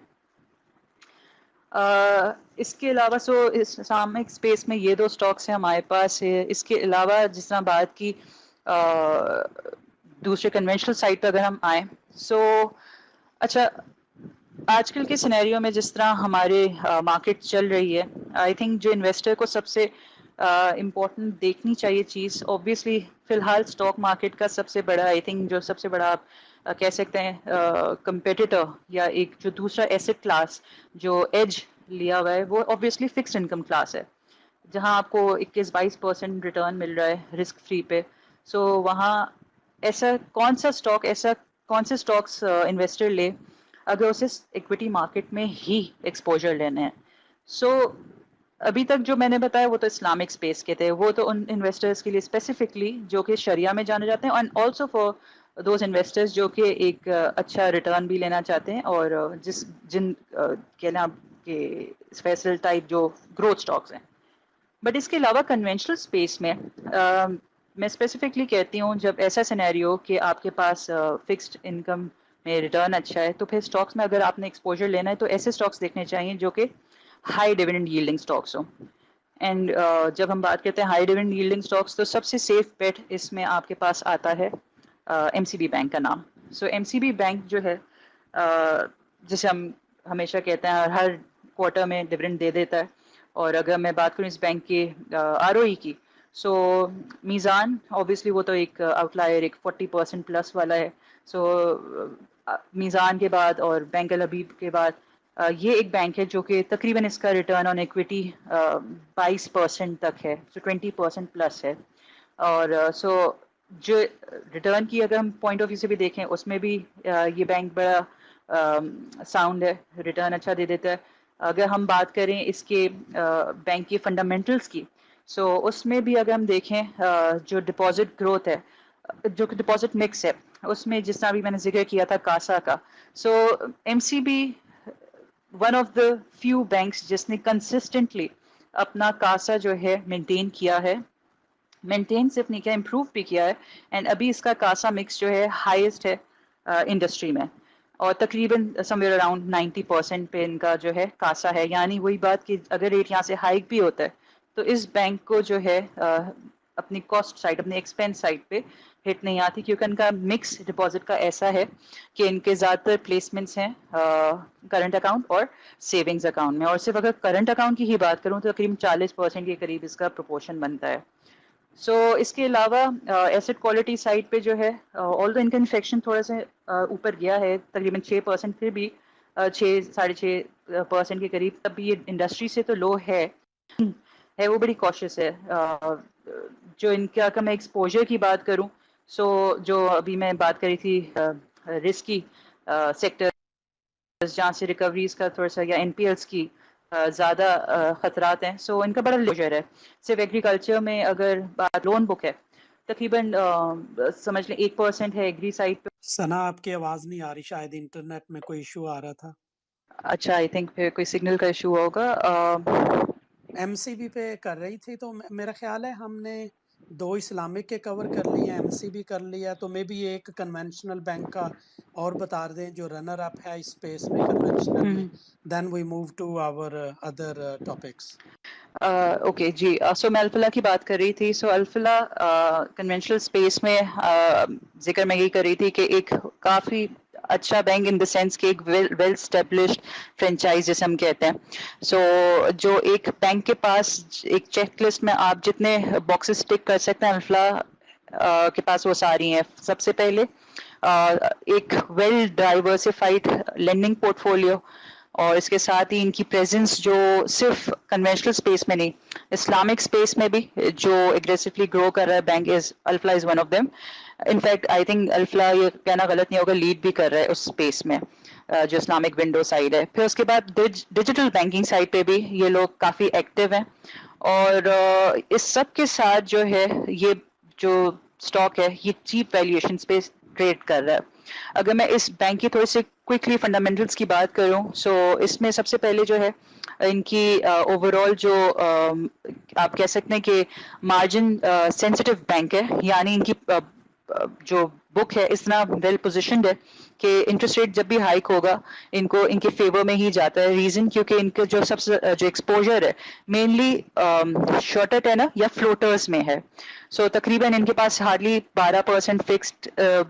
اس کے علاوہ سو اسلامک اسپیس میں یہ دو اسٹاکس ہیں ہمارے پاس. اس کے علاوہ جس طرح بات کی دوسرے کنونشنل سائٹ پہ اگر ہم آئیں سو اچھا آج کل کے سینیریو میں جس طرح ہمارے مارکیٹ چل رہی ہے، آئی تھنک جو انویسٹر کو سب سے امپورٹنٹ دیکھنی چاہیے چیز اوبویسلی فی الحال اسٹاک مارکیٹ کا سب سے بڑا آئی تھنک جو سب سے بڑا آپ کہہ سکتے ہیں کمپیٹیٹر یا ایک جو دوسرا ایسٹ کلاس جو ایج لیا ہوا ہے وہ اوبویسلی فکسڈ انکم کلاس ہے، جہاں آپ کو 21-22% ریٹرن مل رہا ہے رسک فری پہ. سو وہاں ایسا کون سے اسٹاکس انویسٹر لے اگر اسے اکویٹی مارکیٹ میں ہی ایکسپوجر لینے ہیں. سو ابھی تک جو میں نے بتایا وہ تو اسلامک اسپیس کے تھے، وہ تو ان انویسٹرز کے لیے اسپیسیفکلی جو کہ شریعہ میں جانے جاتے ہیں، and also for those investors جو کہ ایک اچھا ریٹرن بھی لینا چاہتے ہیں، اور جن کہنا آپ کے اسپیشل ٹائپ جو گروتھ اسٹاکس ہیں. بٹ اس کے علاوہ کنونشنل اسپیس میں میں اسپیسیفکلی کہتی ہوں جب ایسا سینیریو کہ آپ کے پاس فکسڈ انکم میں ریٹرن اچھا ہے تو پھر اسٹاکس میں اگر آپ نے ایکسپوجر لینا ہے تو ایسے اسٹاکس دیکھنے چاہیے جو کہ ہائی ڈیویڈنڈ ییلڈنگ اسٹاکس ہوں. اینڈ جب ہم بات کرتے ہیں ہائی ڈیویڈنڈ ییلڈنگ اسٹاکس تو سب سے سیف بیٹ اس میں آپ کے پاس آتا ہے ایم سی بی بینک کا نام. سو ایم سی بی بینک جو ہے جسے ہم ہمیشہ کہتے ہیں ہر کوارٹر میں ڈیویڈنڈ دے دیتا ہے. اور اگر میں بات کروں اس بینک کے آر او ای کی سو میزان اوبیسلی وہ تو ایک آؤٹ لائر ایک 40% پلس والا ہے. سو میزان کے بعد اور بینک الحبیب کے بعد یہ ایک بینک ہے جو کہ تقریباً اس کا ریٹرن آن ایکویٹی 22% تک ہے، سو 20% پلس ہے. اور سو جو ریٹرن کی اگر ہم پوائنٹ آف ویو سے بھی دیکھیں اس میں بھی یہ بینک بڑا ساؤنڈ ہے، ریٹرن اچھا دے دیتا ہے. اگر ہم بات کریں اس کے بینک کی فنڈامنٹلز کی سو اس میں بھی اگر ہم دیکھیں جو ڈپازٹ گروتھ ہے، جو کہ ڈپازٹ مکس ہے اس میں جس طرح بھی میں نے ذکر کیا تھا کاسا کا، so M C B one of the few banks جس نے کنسسٹنٹلی اپنا کاسا جو ہے مینٹین کیا ہے، مینٹین صرف نہیں کیا امپروو بھی کیا ہے. اینڈ ابھی اس کا کاسا مکس جو ہے ہائیسٹ ہے انڈسٹری میں، اور تقریباً سم ویئر اراؤنڈ 90% پہ ان کا جو ہے کاسا ہے. یعنی وہی بات کہ اگر ریٹ یہاں سے ہائک بھی ہوتا ہے تو اس بینک کو جو ہے اپنی کاسٹ سائڈ اپنی ایکسپینس سائڈ پہ ہٹ نہیں آتی کیونکہ ان کا مکس ڈپازٹ کا ایسا ہے کہ ان کے زیادہ تر پلیسمنٹس ہیں کرنٹ اکاؤنٹ اور سیونگز اکاؤنٹ میں. اور صرف اگر کرنٹ اکاؤنٹ کی ہی بات کروں تو تقریباً 40% کے قریب اس کا پروپورشن بنتا ہے. سو اس کے علاوہ ایسٹ کوالٹی سائڈ پہ جو ہے آل دا ان کا انفیکشن تھوڑا سا اوپر گیا ہے تقریباً 6%. پھر بھی 6-6.5% کے قریب, تب بھی یہ انڈسٹری سے تو لو ہے وہ بڑی کوشش ہے. جو ان کا اگر میں ایکسپوجر کی بات کروں سو جو ابھی میں بات کری تھی رسکی سیکٹر جہاں سے ریکوریز کا تھوڑا سا یا این پی ایلس کی زیادہ خطرات ہیں, سو ان کا بڑا لیجر ہے. صرف ایگریکلچر میں اگر لون بک ہے تقریباً سمجھ لیں 1% ہے ایگری سائڈ پہ. ثنا آپ کی آواز نہیں آ رہی, شاید انٹرنیٹ میں کوئی ایشو آ رہا تھا. اچھا آئی تھنک پھر کوئی سگنل کا ایشو ہوگا. ایم سی بی پہ کر رہی تھی تو میرا خیال ہے ہم نے 2 اسلامک کے کور کر لیے, ایم سی بی کر لیا, تو مے بی ایک کنونشنل بینک کا اور بتا دیں جو رنر اپ ہے اس اسپیس میں کنونشنل میں, then we move to our other topics. Okay جی, سو میں الفلا کی بات کر رہی تھی. سو الفلا کنونشنل اسپیس میں ذکر میں یہی کر رہی تھی کہ ایک کافی اچھا بینک ان دا سینس کہ ایک ویل اسٹیبلشڈ فرینچائز جیسے ہم کہتے ہیں. سو جو ایک بینک کے پاس ایک چیک لسٹ میں آپ جتنے باکسز ٹک کر سکتے ہیں الفلا کے پاس وہ ساری ہیں. سب سے پہلے ایک well diversified lending portfolio, اور اس کے ساتھ ہی ان کی پریزنس جو صرف کنونشنل اسپیس میں نہیں اسلامک اسپیس میں بھی جو اگریسولی گرو کر رہا ہے bank Alfalah is one of them. In fact I think الفلا یہ کہنا غلط نہیں ہوگا لیڈ بھی کر رہا ہے اس اسپیس میں جو اسلامک ونڈو سائڈ ہے. پھر اس کے بعد ڈیجیٹل بینکنگ سائڈ پہ بھی یہ لوگ کافی ایکٹیو ہیں, اور اس سب کے ساتھ جو ہے یہ جو اسٹاک ہے یہ چیپ ویلیویشن پہ ٹریڈ کر رہا ہے. اگر میں اس بینک کی تھوڑی سی کوئکلی فنڈامنٹلس کی بات کروں سو اس میں سب سے پہلے جو ہے ان کی اوور آل جو آپ کہہ سکتے ہیں کہ مارجن سینسٹیو بینک ہے, یعنی ان کی جو بک ہے اتنا ویل پوزیشنڈ ہے کہ انٹرسٹ ریٹ جب بھی ہائک ہوگا ان کو ان کے فیور میں ہی جاتا ہے. ریزن کیونکہ ان کا جو سب سے جو ایکسپوجر ہے مینلی شارٹر ٹینر یا فلوٹرز میں ہے. سو تقریباً ان کے پاس ہارڈلی 12% فکسڈ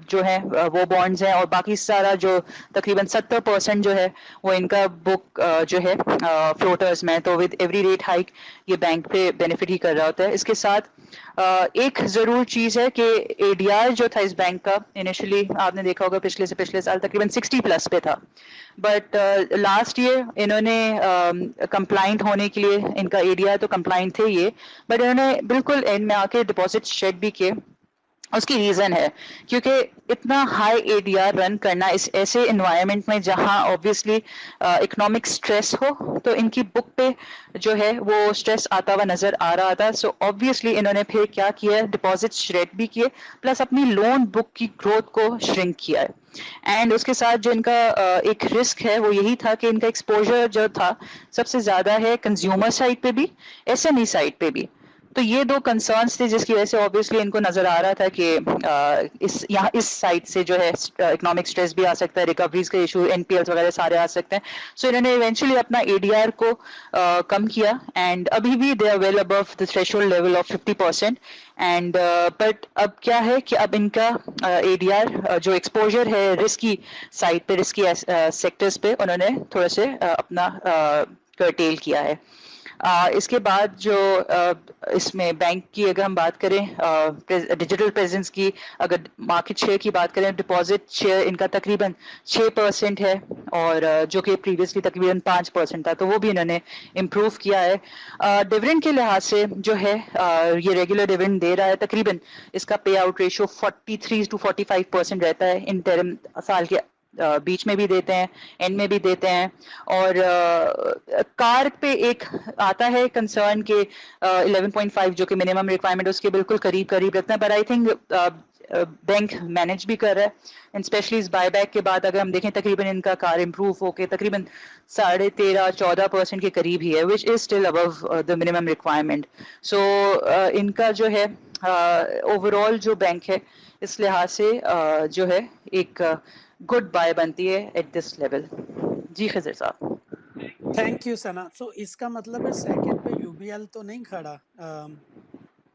جو ہے وہ بانڈز ہیں, اور باقی سارا جو تقریباً 70% جو ہے وہ ان کا بک جو ہے فلوٹرز میں. تو ود ایوری ریٹ ہائک یہ بینک پہ بینیفٹ ہی کر رہا ہوتا ہے. اس کے ساتھ ایک ضرور چیز ہے کہ اے ڈی آر جو تھا اس بینک کا انیشلی آپ نے دیکھا ہوگا پچھلے سے پچھلے سال تقریباً 60+ پہ تھا, بٹ لاسٹ ایئر انہوں نے کمپلائنٹ ہونے کے لیے ان کا اے ڈی آر تو کمپلائنٹ تھے یہ, بٹ انہوں نے بالکل اینڈ میں آ کے ڈپازٹ شیڈ بھی کیے. اس کی ریزن ہے کیونکہ اتنا high A D R run کرنا اس ایسے انوائرمنٹ میں جہاں اوبویسلی اکنامک اسٹریس ہو تو ان کی بک پہ جو ہے وہ اسٹریس آتا ہوا نظر آ رہا تھا. سو اوبویسلی انہوں نے پھر کیا کیا ہے ڈپازٹ شریڈ بھی کیے پلس اپنی لون بک کی گروتھ کو شرنک کیا ہے. اینڈ اس کے ساتھ جو ان کا ایک رسک ہے وہ یہی تھا کہ ان کا ایکسپوجر جو تھا سب سے زیادہ ہے کنزیومر سائڈ پہ بھی ایس ایم ای سائڈ پہ بھی. تو یہ 2 کنسرنس تھے جس کی وجہ سے اوبویسلی ان کو نظر آ رہا تھا کہ یہاں اس سائڈ سے جو ہے اکنامک اسٹریس بھی آ سکتا ہے, ریکوریز کے ایشو این پی ایل وغیرہ سارے آ سکتے ہیں. سو انہوں نے ایونچولی اپنا اے ڈی آر کو کم کیا, اینڈ ابھی بھی they are well above the threshold level of 50%. And but اب کیا ہے کہ اب ان کا اے ڈی آر جو ایکسپوجر ہے رسکی سائڈ پہ رسکی سیکٹرز پہ انہوں نے تھوڑا سے اپنا کرٹیل کیا ہے. اس کے بعد جو اس میں بینک کی اگر ہم بات کریں ڈیجیٹل پریزنس کی, اگر مارکیٹ شیئر کی بات کریں ڈپازٹ شیئر ان کا تقریباً 6% ہے, اور جو کہ پریویسلی تقریباً 5% تھا, تو وہ بھی انہوں نے امپروو کیا ہے. ڈیویڈنڈ کے لحاظ سے جو ہے یہ ریگولر ڈیویڈنڈ دے رہا ہے تقریباً اس کا پے آؤٹ ریشو 43-45% رہتا ہے. ان ٹرم سال کے بیچ میں بھی دیتے ہیں اینڈ میں بھی دیتے ہیں. اور کار پہ ایک آتا ہے کنسرن کہ 11.5 جو کہ منیمم ریکوائرمنٹ اس کے بالکل قریب رکھتا ہے, but I think bank manage بھی کر رہا ہے. اینڈ اسپیشلی اس بائی بیک کے بعد اگر ہم دیکھیں تقریباً ان کا کار امپروو ہو کے تقریباً 13.5-14% کے قریب ہی ہے, which is still above the minimum requirement. So ان کا جو ہے اوور آل جو بینک ہے اس لحاظ سے جو ہے ایک گڈ بائی بنتی ہے ایٹ دس لیول. جی خضر صاحب. تھینک یو ثنا. سو اس کا مطلب ہے سیکنڈ پہ یو بی ایل تو نہیں کھڑا,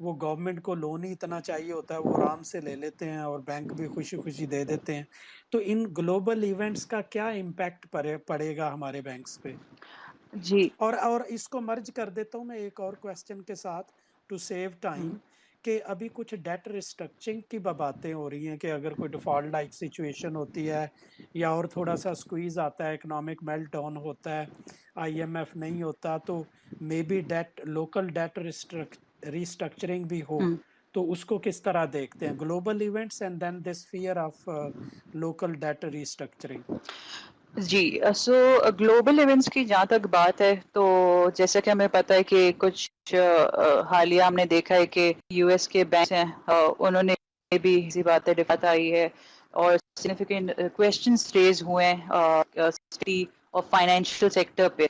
وہ گورنمنٹ کو لون ہی اتنا چاہیے ہوتا ہے، وہ آرام سے لے لیتے ہیں اور بینک بھی خوشی خوشی دے دیتے ہیں. تو ان گلوبل ایونٹس کا کیا امپیکٹ پڑے گا ہمارے بینکس پہ؟ جی اور اس کو مرج کر دیتا ہوں میں ایک اور کویسچن کے ساتھ ٹو سیو ٹائم، کہ ابھی کچھ ڈیٹ ریسٹرکچرنگ کی باتیں ہو رہی ہیں کہ اگر کوئی ڈیفالٹ لائک سچویشن ہوتی ہے یا اور تھوڑا سا سکویز آتا ہے، اکنامک میلٹ ڈاؤن ہوتا ہے، آئی ایم ایف نہیں ہوتا، تو may be debt local debt restructuring بھی ہو. تو اس کو کس طرح دیکھتے ہیں، global events and then this fear of local debt restructuring? جی سو گلوبل ایونٹس کی جہاں تک بات ہے تو جیسا کہ ہمیں پتہ ہے کہ کچھ حالیہ ہم نے دیکھا ہے کہ یو ایس کے بینک ہیں انہوں نے بھی اسی باتیں دقت آئی ہے اور سگنیفیکینٹ کویشچنز ریز ہوئے ہیں اور فائنینشیل سیکٹر پہ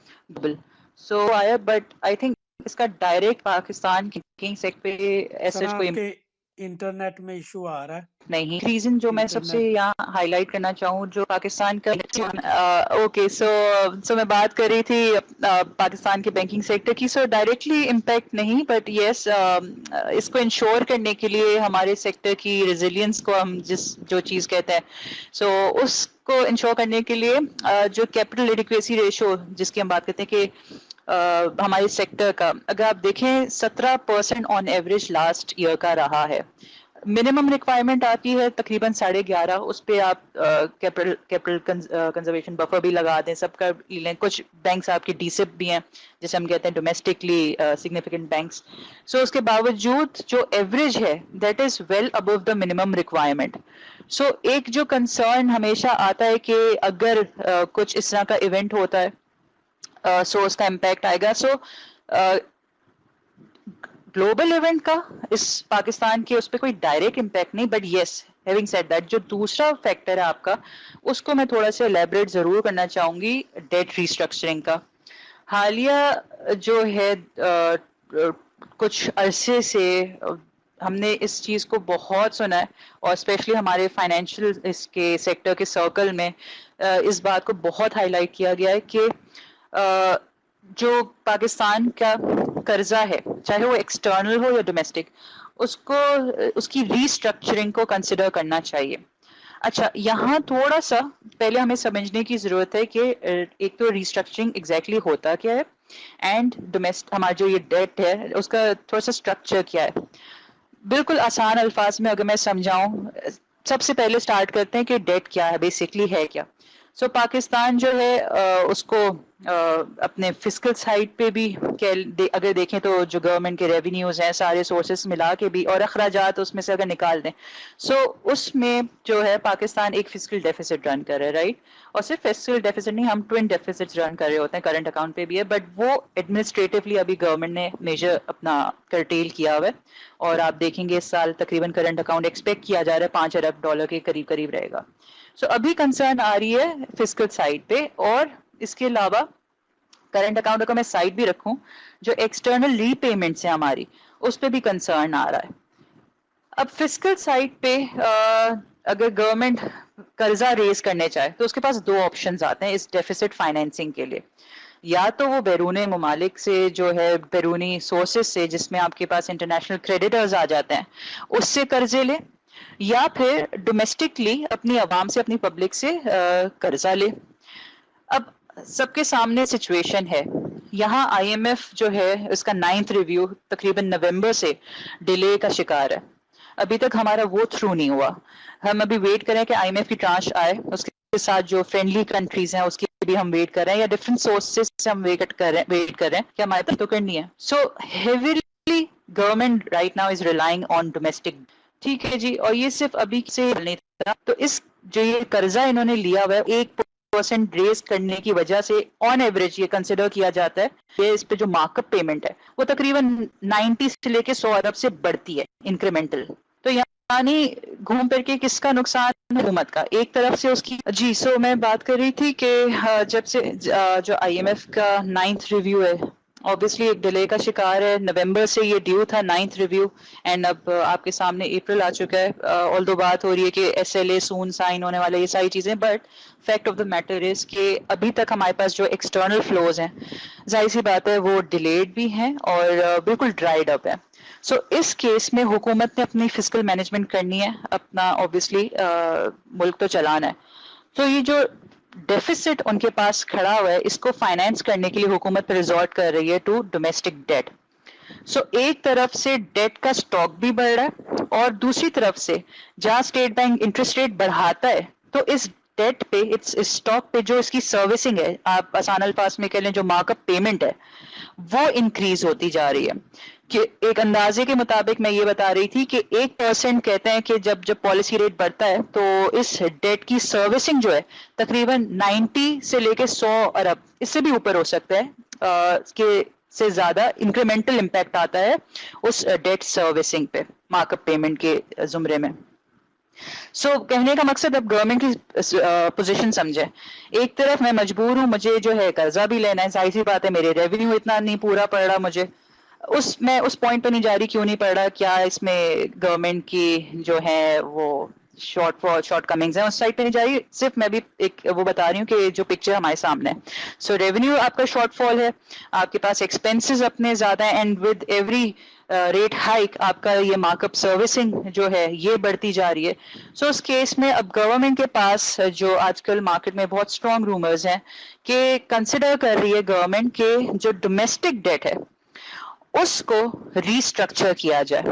سو آیا بٹ آئی تھنک اس کا ڈائریکٹ پاکستان کی بینکنگ سیکٹر پہ ایسا سنا آپ کوئی کے انٹرنیٹ میں ایشو آ رہا ہے، نہیں. ریزن جو میں سب سے انٹرنیٹ. یہاں ہائی لائٹ کرنا چاہوں جو پاکستان کا اوکے سو میں بات کر رہی تھی پاکستان کے بینکنگ سیکٹر کی. سو ڈائریکٹلی امپیکٹ نہیں بٹ یس اس کو انشور کرنے کے لیے ہمارے سیکٹر کی ریزیلینس کو ہم جو چیز کہتے ہیں سو اس کو انشور کرنے کے لیے جو کیپٹل ایڈیکویسی ریشو جس کی ہم بات کرتے ہیں کہ ہمارے سیکٹر کا اگر آپ دیکھیں 17% آن ایوریج لاسٹ ایئر کا رہا ہے. منیمم ریکوائرمنٹ آتی ہے تقریباً 11.5 اس پہ آپ کیپٹل کنزرویشن بفر بھی لگا دیں سب کر لیں. کچھ بینکس آپ کے ڈی سپ بھی ہیں جیسے ہم کہتے ہیں ڈومیسٹکلی سگنیفیکینٹ بینکس. سو اس کے باوجود جو ایوریج ہے that is well above the minimum requirement. So ایک جو کنسرن ہمیشہ آتا ہے کہ اگر کچھ اس طرح کا ایونٹ ہوتا ہے سو اس کا امپیکٹ آئے گا. سو گلوبل ایونٹ کا اس پاکستان کے اس پہ کوئی ڈائریکٹ امپیکٹ نہیں but yes having said that جو دوسرا فیکٹر ہے آپ کا اس کو میں تھوڑا سا الیبریٹ ضرور کرنا چاہوں گی ڈیٹ ریسٹرکچرنگ کا. حالیہ جو ہے کچھ عرصے سے ہم نے اس چیز کو بہت سنا ہے اور اسپیشلی ہمارے فائنینشیل اس کے سیکٹر کے سرکل میں اس بات کو بہت ہائی لائٹ کیا گیا ہے کہ جو پاکستان کا قرضہ ہے چاہے وہ ایکسٹرنل ہو یا ڈومیسٹک اس کی ریسٹرکچرنگ کو کنسیڈر کرنا چاہیے. اچھا یہاں تھوڑا سا پہلے ہمیں سمجھنے کی ضرورت ہے کہ ایک تو ریسٹرکچرنگ ایگزیکٹلی ہوتا کیا ہے اینڈ ہمارا جو یہ ڈیٹ ہے اس کا تھوڑا سا اسٹرکچر کیا ہے. بالکل آسان الفاظ میں اگر میں سمجھاؤں سب سے پہلے اسٹارٹ کرتے ہیں کہ ڈیٹ کیا ہے بیسکلی ہے کیا. سو پاکستان جو ہے اس کو اپنے فسکل سائڈ پہ بھی اگر دیکھیں تو جو گورنمنٹ کے ریونیوز ہیں سارے سورسز ملا کے بھی اور اخراجات اس میں سے اگر نکال دیں سو اس میں جو ہے پاکستان ایک فسکل ڈیفیسٹ رن کر رہا ہے رائٹ. اور صرف فسکل ڈیفیسٹ نہیں ہم ٹوئن ڈیفیسٹ رن کر رہے ہوتے ہیں کرنٹ اکاؤنٹ پہ بھی ہے بٹ وہ ایڈمنسٹریٹولی ابھی گورنمنٹ نے میجر اپنا کرٹیل کیا ہوا ہے اور آپ دیکھیں گے اس سال تقریباً کرنٹ اکاؤنٹ ایکسپیکٹ کیا جا رہا ہے $5 ارب کے قریب قریب رہے گا. سو ابھی کنسرن آ رہی ہے فسکل سائڈ پہ اور اس کے علاوہ کرنٹ اکاؤنٹ کو میں سائڈ بھی رکھوں جو ایکسٹرنل ری پیمنٹس ہیں ہماری اس پہ بھی کنسرن آ رہا ہے. اب فسکل سائڈ پہ اگر گورنمنٹ قرضہ ریز کرنے چاہے تو اس کے پاس دو آپشنز آتے ہیں اس ڈیفیسٹ فائنینسنگ کے لیے. یا تو وہ بیرون ممالک سے جو ہے بیرونی سورسز سے جس میں آپ کے پاس انٹرنیشنل کریڈیٹرز آ جاتے ہیں اس سے قرضے لے یا پھر ڈومیسٹکلی اپنی عوام سے اپنی پبلک سے قرضہ لے. اب سب کے سامنے سچویشن ہے یہاں آئی ایم ایف جو ہے اس کا 9th ریویو تقریباً نومبر سے ڈیلے کا شکار ہے. ابھی تک ہمارا وہ تھرو نہیں ہوا. ہم ابھی ویٹ کریں کہ آئی ایم ایف کی ٹرانش آئے اس کے ساتھ جو فرینڈلی کنٹریز ہیں اس کی بھی ہم ویٹ کر رہے ہیں یا ڈفرنٹ سورسز سے ہم ویٹ کر رہے ہیں کہ ہمارے تک تو کرنی ہے. So heavily government right now is relying on domestic. ٹھیک ہے جی اور یہ صرف ابھی سے نہیں تھا تو اس جو یہ قرضہ انہوں نے لیا ہوا ہے 1% ریز کرنے کی وجہ سے آن ایوریج یہ کنسیڈر کیا جاتا ہے کہ اس پہ جو مارک اپ پیمنٹ ہے وہ تقریباً 90 سے لے کے 100 ارب سے بڑھتی ہے انکریمنٹل. تو یعنی گھوم پھر کے کس کا نقصان حکومت کا ایک طرف سے اس کی جی. سو میں بات کر رہی تھی کہ جب سے جو آئی ایم ایف کا 9th ریویو ہے obviously ایک ڈیلے کا شکار ہے. نومبر سے یہ ڈیو تھا 9th ریویو اینڈ اب آپ کے سامنے اپریل آ چکا ہے. آل دو بات ہو رہی ہے کہ S L A soon sign ہونے والے یہ ساری چیزیں but fact of the matter is کہ ابھی تک ہمارے پاس جو ایکسٹرنل فلوز ہیں ظاہر سی بات ہے وہ ڈیلیڈ بھی ہیں اور بالکل ڈرائیڈ اپ ہے. سو اس کیس میں حکومت نے اپنی فسکل مینجمنٹ کرنی ہے، اپنا اوبیسلی ملک تو چلانا ہے. تو یہ جو ڈیفیسٹ ان کے پاس کھڑا ہوا ہے، اس کو فائنینس کرنے کے لیے حکومت ریزورٹ کر رہی ہے ٹو ڈومیسٹک ڈیٹ. سو ایک طرف سے ڈیٹ کا سٹاک بھی بڑھ رہا ہے، اور دوسری طرف سے جہاں اسٹیٹ بینک انٹرسٹ ریٹ بڑھاتا ہے تو اس ڈیٹ پہ، اس اسٹاک پہ جو اس کی سروسنگ ہے، آپ آسان الفاظ میں کہہ لیں جو مارک اپ پیمنٹ ہے، وہ انکریز ہوتی جا رہی ہے. کہ ایک اندازے کے مطابق میں یہ بتا رہی تھی کہ 1% کہتے ہیں کہ جب پالیسی ریٹ بڑھتا ہے تو اس ڈیٹ کی سروسنگ جو ہے تقریباً 90 سے لے کے 100 ارب، اس سے بھی اوپر ہو سکتا ہے کہ سے زیادہ انکریمنٹل امپیکٹ آتا ہے اس ڈیٹ سروسنگ پہ مارک اپ پیمنٹ کے زمرے میں. سو کہنے کا مقصد اب گورنمنٹ کی پوزیشن سمجھے. ایک طرف میں مجبور ہوں، مجھے جو ہے قرضہ بھی لینا ہے، ظاہر سی بات ہے میرے ریونیو اتنا نہیں پورا پڑ رہا مجھے. میں اس پوائنٹ پہ نہیں جا رہی کیوں نہیں پڑ رہا، کیا اس میں گورنمنٹ کی جو ہے وہ شارٹ کمنگز ہیں، اس سائڈ پہ نہیں جا رہی. صرف میں بھی ایک وہ بتا رہی ہوں کہ جو پکچر ہمارے سامنے ہے. سو ریونیو آپ کا شارٹ فال ہے، آپ کے پاس ایکسپینسز اپنے زیادہ ہیں، and with every rate hike آپ کا یہ مارک اپ سروسنگ جو ہے یہ بڑھتی جا رہی ہے. سو اس کیس میں اب گورنمنٹ کے پاس جو آج کل مارکیٹ میں بہت اسٹرانگ رومرز ہیں کہ کنسیڈر کر رہی ہے گورنمنٹ کہ جو ڈومیسٹک ڈیٹ ہے اس کو ریسٹرکچر کیا جائے.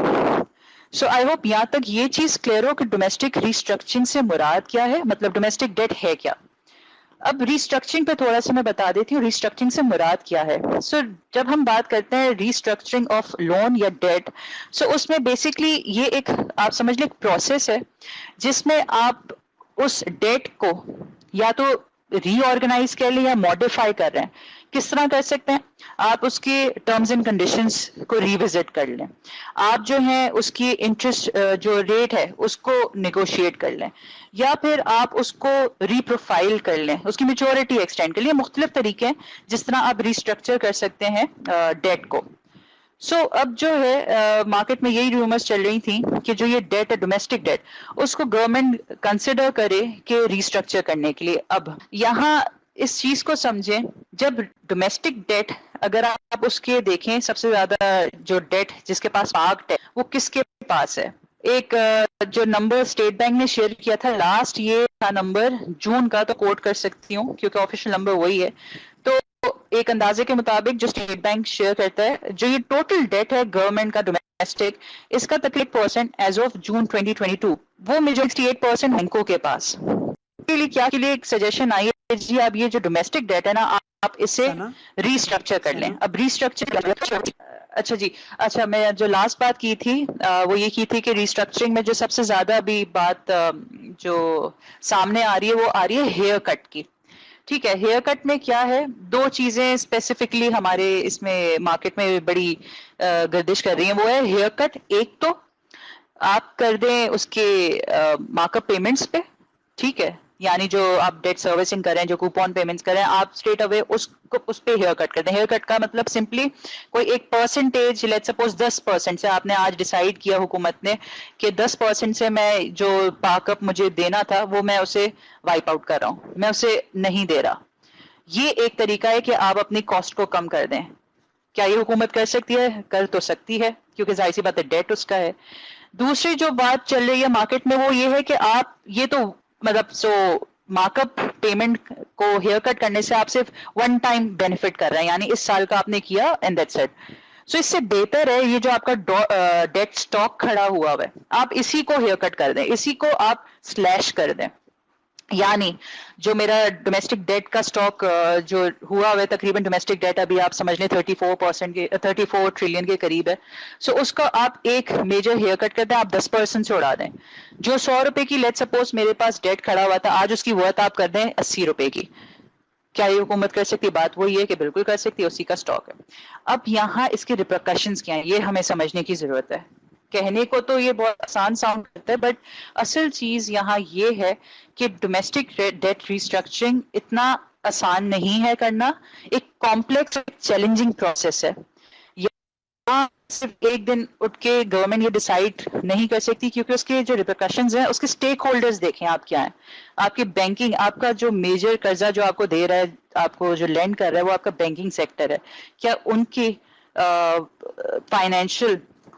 سو آئی ہوپ یہاں تک یہ چیز کلیئر ہو کہ ڈومیسٹک ریسٹرکچرنگ سے مراد کیا ہے، مطلب ڈومیسٹک ڈیٹ ہے کیا. اب ریسٹرکچرنگ پہ تھوڑا سا میں بتا دیتی ہوں ریسٹرکچرنگ سے مراد کیا ہے. سو جب ہم بات کرتے ہیں ریسٹرکچرنگ آف لون یا ڈیٹ، سو اس میں بیسکلی یہ ایک آپ سمجھ لیں پروسیس ہے جس میں آپ اس ڈیٹ کو یا تو ری آرگنائز کر لیں یا ماڈیفائی کر رہے ہیں. کس طرح کر سکتے ہیں؟ آپ اس کے ٹرمز اینڈ کنڈیشنز کو ریوزٹ کر لیں، آپ جو ہیں اس کی انٹرسٹ جو ریٹ ہے اس کو نیگوشیٹ کر لیں، یا پھر آپ اس کو ری پروفائل کر لیں، اس کی میچورٹی ایکسٹینڈ کر لیں. مختلف طریقے ہیں جس طرح آپ ریسٹرکچر کر سکتے ہیں ڈیٹ کو. سو اب جو ہے مارکیٹ میں یہی رومرز چل رہی تھیں کہ جو یہ ڈیٹ ہے ڈومیسٹک ڈیٹ، اس کو گورنمنٹ کنسیڈر کرے کہ ریسٹرکچر کرنے کے لیے. اب یہاں اس چیز کو سمجھیں، جب ڈومیسٹک ڈیٹ اگر آپ اس کے دیکھیں سب سے زیادہ جو ڈیٹ جس کے پاس پارکڈ ہے وہ کس کے پاس ہے. ایک جو نمبر اسٹیٹ بینک نے شیئر کیا تھا لاسٹ، یہ تھا نمبر جون کا، تو کوٹ کر سکتی ہوں کیونکہ آفیشیل نمبر وہی ہے. تو ایک اندازے کے مطابق جو اسٹیٹ بینک شیئر کرتا ہے، جو یہ ٹوٹل ڈیٹ ہے گورنمنٹ کا ڈومیسٹک، اس کا تقریباً پرسنٹ ایز آف جون 2022 وہ میجورٹی 68% بینکوں کے پاس. کے لیے کیا کے لیے ایک سجیشن آئی ہے جی آپ یہ جو ڈومیسٹک ڈیٹ ہے نا آپ اسے سنا ریسٹرکچر کر لیں. سنا اب ریسٹرکچر اچھا جی، اچھا میں جو لاسٹ بات کی تھی وہ یہ کی تھی کہ ریسٹرکچرنگ میں جو سب سے زیادہ ابھی بات جو سامنے آ رہی ہے وہ آ رہی ہے ہیئر کٹ کی. ٹھیک ہے، ہیئر کٹ میں کیا ہے، دو چیزیں اسپیسیفکلی ہمارے اس میں مارکیٹ میں بڑی گردش کر رہی ہیں. وہ ہے ہیئر کٹ، ایک تو آپ کر دیں اس کے مارک اپ پیمنٹس پہ، ٹھیک ہے، یعنی جو آپ ڈیٹ سروسنگ کریں، جو کوپون پیمنٹس کریں، آپ اسٹریٹ اوے اس پہ ہیئر کٹ کر دیں. ہیئر کٹ کا مطلب سمپلی کوئی ایک پرسنٹیج، لیٹ سپوز 10% سے آپ نے آج ڈیسائیڈ کیا حکومت نے کہ 10% سے میں جو مارک اپ مجھے دینا تھا وہ میں اسے وائپ آؤٹ کر رہا ہوں، میں اسے نہیں دے رہا. یہ ایک طریقہ ہے کہ آپ اپنی کاسٹ کو کم کر دیں. کیا یہ حکومت کر سکتی ہے؟ کر تو سکتی ہے کیونکہ ظاہر سی بات ہے ڈیٹ اس کا ہے. دوسری جو بات چل رہی ہے مارکیٹ میں وہ یہ ہے کہ آپ یہ تو مطلب مارک اپ پیمنٹ کو ہیئر کٹ کرنے سے آپ صرف ون ٹائم بینیفٹ کر رہے ہیں، یعنی اس سال کا آپ نے کیا اینڈ دیٹس اٹ. سو اس سے بہتر ہے یہ جو آپ کا ڈیٹ سٹاک کھڑا ہوا ہے آپ اسی کو ہیئر کٹ کر دیں، اسی کو آپ سلیش کر دیں. یعنی جو میرا ڈومیسٹک ڈیٹ کا سٹاک جو ہوا ہے تقریباً ڈومیسٹک ڈیٹ ابھی آپ سمجھ لیں 34 ٹریلین کے قریب ہے. سو اس کا آپ ایک میجر ہیئر کٹ کر دیں، آپ 10% سے اڑا دیں. جو 100 روپے کی لیٹ سپوز میرے پاس ڈیٹ کھڑا ہوا تھا، آج اس کی ورتھ آپ کر دیں 80 روپے کی. کیا یہ حکومت کر سکتی؟ بات وہی ہے کہ بالکل کر سکتی ہے، اسی کا سٹاک ہے. اب یہاں اس کے ریپرکشنز کیا ہیں یہ ہمیں سمجھنے کی ضرورت ہے. کہنے کو تو یہ بہت آسان ساؤنڈ کرتا ہے بٹ اصل چیز یہاں یہ ہے کہ ڈومیسٹک ڈیٹ ریسٹرکچرنگ اتنا آسان نہیں ہے کرنا، ایک کمپلیکس چیلنجنگ پروسیس ہے. یہاں صرف ایک دن اٹھ کے گورنمنٹ یہ ڈیسائیڈ نہیں کر سکتی کیونکہ اس کے جو ریپرکشنز ہیں، اس کے اسٹیک ہولڈرز دیکھیں آپ کیا ہیں. آپ کے بینکنگ، آپ کا جو میجر قرضہ جو آپ کو دے رہا ہے، آپ کو جو لینڈ کر رہا ہے وہ آپ کا بینکنگ سیکٹر ہے. کیا ان کی فائنینشیل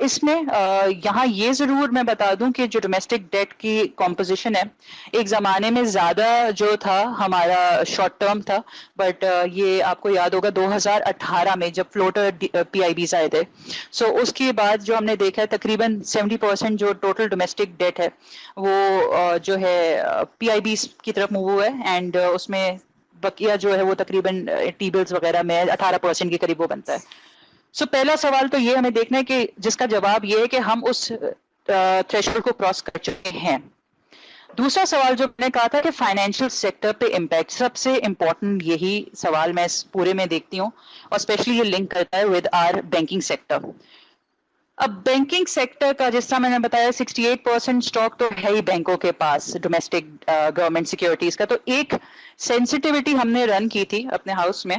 اس میں یہاں یہ ضرور میں بتا دوں کہ جو ڈومیسٹک ڈیٹ کی کمپوزیشن ہے ایک زمانے میں زیادہ جو تھا ہمارا شارٹ ٹرم تھا، بٹ یہ آپ کو یاد ہوگا 2018 میں جب فلوٹر پی آئی بیز آئے تھے، سو اس کے بعد جو ہم نے دیکھا ہے تقریباً 70% جو ٹوٹل ڈومیسٹک ڈیٹ ہے وہ جو ہے پی آئی بیز کی طرف موو ہوا ہے، اینڈ اس میں بقیہ جو ہے وہ تقریباً ٹی بلز وغیرہ میں 18% کے قریب وہ بنتا ہے. سو پہلا سوال تو یہ ہمیں دیکھنا ہے کہ جس کا جواب یہ ہے کہ ہم اس تھریشولڈ کو کراس کر چکے ہیں. دوسرا سوال جو میں نے کہا تھا کہ فائنینشیل سیکٹر پہ امپیکٹ، سب سے امپورٹنٹ یہی سوال میں اس پورے میں دیکھتی ہوں، اور اسپیشلی یہ لنک کرتا ہے ود آر بینکنگ سیکٹر. اب بینکنگ سیکٹر کا جس طرح میں نے بتایا 68% اسٹاک تو ہے ہی بینکوں کے پاس ڈومیسٹک گورنمنٹ سیکورٹیز کا. تو ایک سینسٹیوٹی ہم نے رن کی تھی اپنے ہاؤس میں.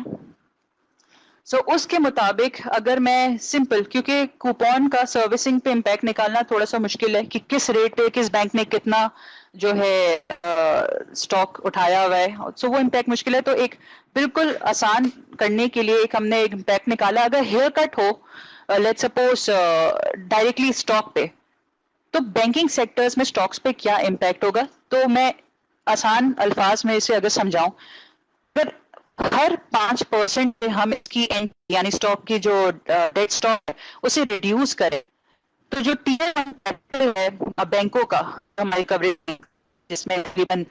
سو اس کے مطابق اگر میں سمپل، کیونکہ کوپون کا سروسنگ پہ امپیکٹ نکالنا تھوڑا سا مشکل ہے کہ کس ریٹ پہ کس بینک نے کتنا جو ہے اسٹاک اٹھایا ہوا ہے، سو وہ امپیکٹ مشکل ہے. تو ایک بالکل آسان کرنے کے لیے ایک ہم نے ایک امپیکٹ نکالا. اگر ہیئر کٹ ہو لیٹ سپوز ڈائریکٹلی اسٹاک پہ، تو بینکنگ سیکٹرز میں اسٹاکس پہ کیا امپیکٹ ہوگا. تو میں آسان الفاظ میں اسے اگر سمجھاؤں، پر ہر 5% پہ ہم اس کی یعنی اسٹاک کی جو ڈیٹ اسٹاک ہے اسے ریڈیوس کریں، تو جو ٹیئر ون کیپٹل ہے بینکوں کا ہماری کوریج، جس میں تقریباً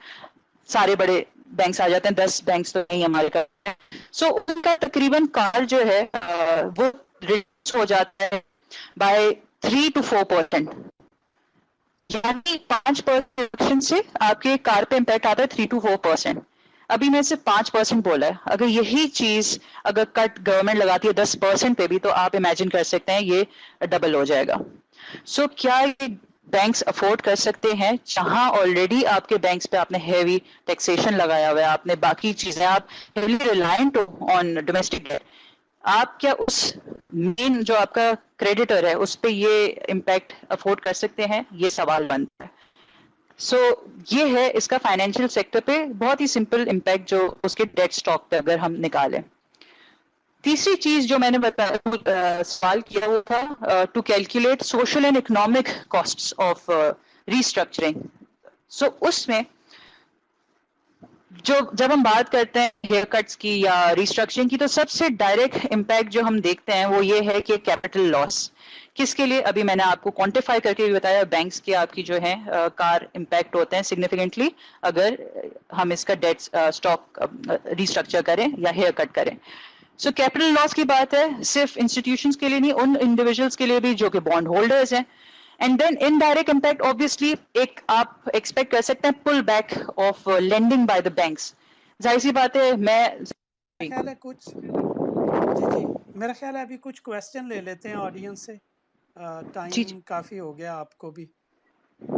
سارے بڑے بینکس آ جاتے ہیں، 10 بینکس تو نہیں ہمارے کا. سو ان کا تقریباً کار جو ہے وہ ریڈیوس ہو جاتا ہے بائی 3 to 4%. یعنی 5% سے آپ کے کار پہ امپیکٹ آتا ہے 3 to 4%. ابھی میں صرف 5% بولا ہے، اگر یہی چیز اگر کٹ گورنمنٹ لگاتی ہے 10% پہ بھی، تو آپ امیجن کر سکتے ہیں یہ ڈبل ہو جائے گا. سو کیا یہ بینکس افورڈ کر سکتے ہیں جہاں آلریڈی آپ کے بینکس پہ آپ نے ہیوی ٹیکسیشن لگایا ہوا ہے، آپ نے باقی چیزیں، آپ ہیولی ریلائنٹ ہو آن ڈومیسٹک ڈیٹ، آپ کیا اس مین جو آپ کا کریڈیٹر ہے اس پہ یہ امپیکٹ افورڈ کر سکتے ہیں؟ یہ سوال بنتا ہے. سو یہ ہے اس کا فائنینشیل سیکٹر پہ بہت ہی سمپل امپیکٹ جو اس کے ڈیٹ اسٹاک پہ اگر ہم نکالیں. تیسری چیز جو میں نے سوال کیا وہ تھا to calculate social and economic cost of restructuring. So اس میں جب ہم بات کرتے ہیں ہیئر کٹس کی یا ریسٹرکچرنگ کی، تو سب سے ڈائریکٹ امپیکٹ جو ہم دیکھتے ہیں وہ یہ ہے کہ کیپٹل لاس. کس کے لیے؟ ابھی میں نے آپ کو کوانٹیفائی کر کے بھی بتایا، بینکس کے آپ کی جو ہے کار امپیکٹ ہوتے ہیں سگنیفیکینٹلی اگر ہم اس کا ڈیٹ اسٹاک ریسٹرکچر کریں یا ہیئر کٹ کریں. سو کیپٹل لاس کی بات ہے صرف انسٹیٹیوشنس کے لیے نہیں، ان انڈیویجولس کے لیے بھی جو کہ بانڈ ہولڈرز ہیں. And then indirect impact obviously ایک آپ ایکسپیکٹ کر سکتے ہیں pull back of lending by the banks. ظاہر سی بات ہے میں خیال ہے کچھ جی میرا خیال ہے ابھی کچھ کویسچن لے لیتے ہیں آڈینس سے، جی ٹائم کافی ہو گیا آپ کو بھی.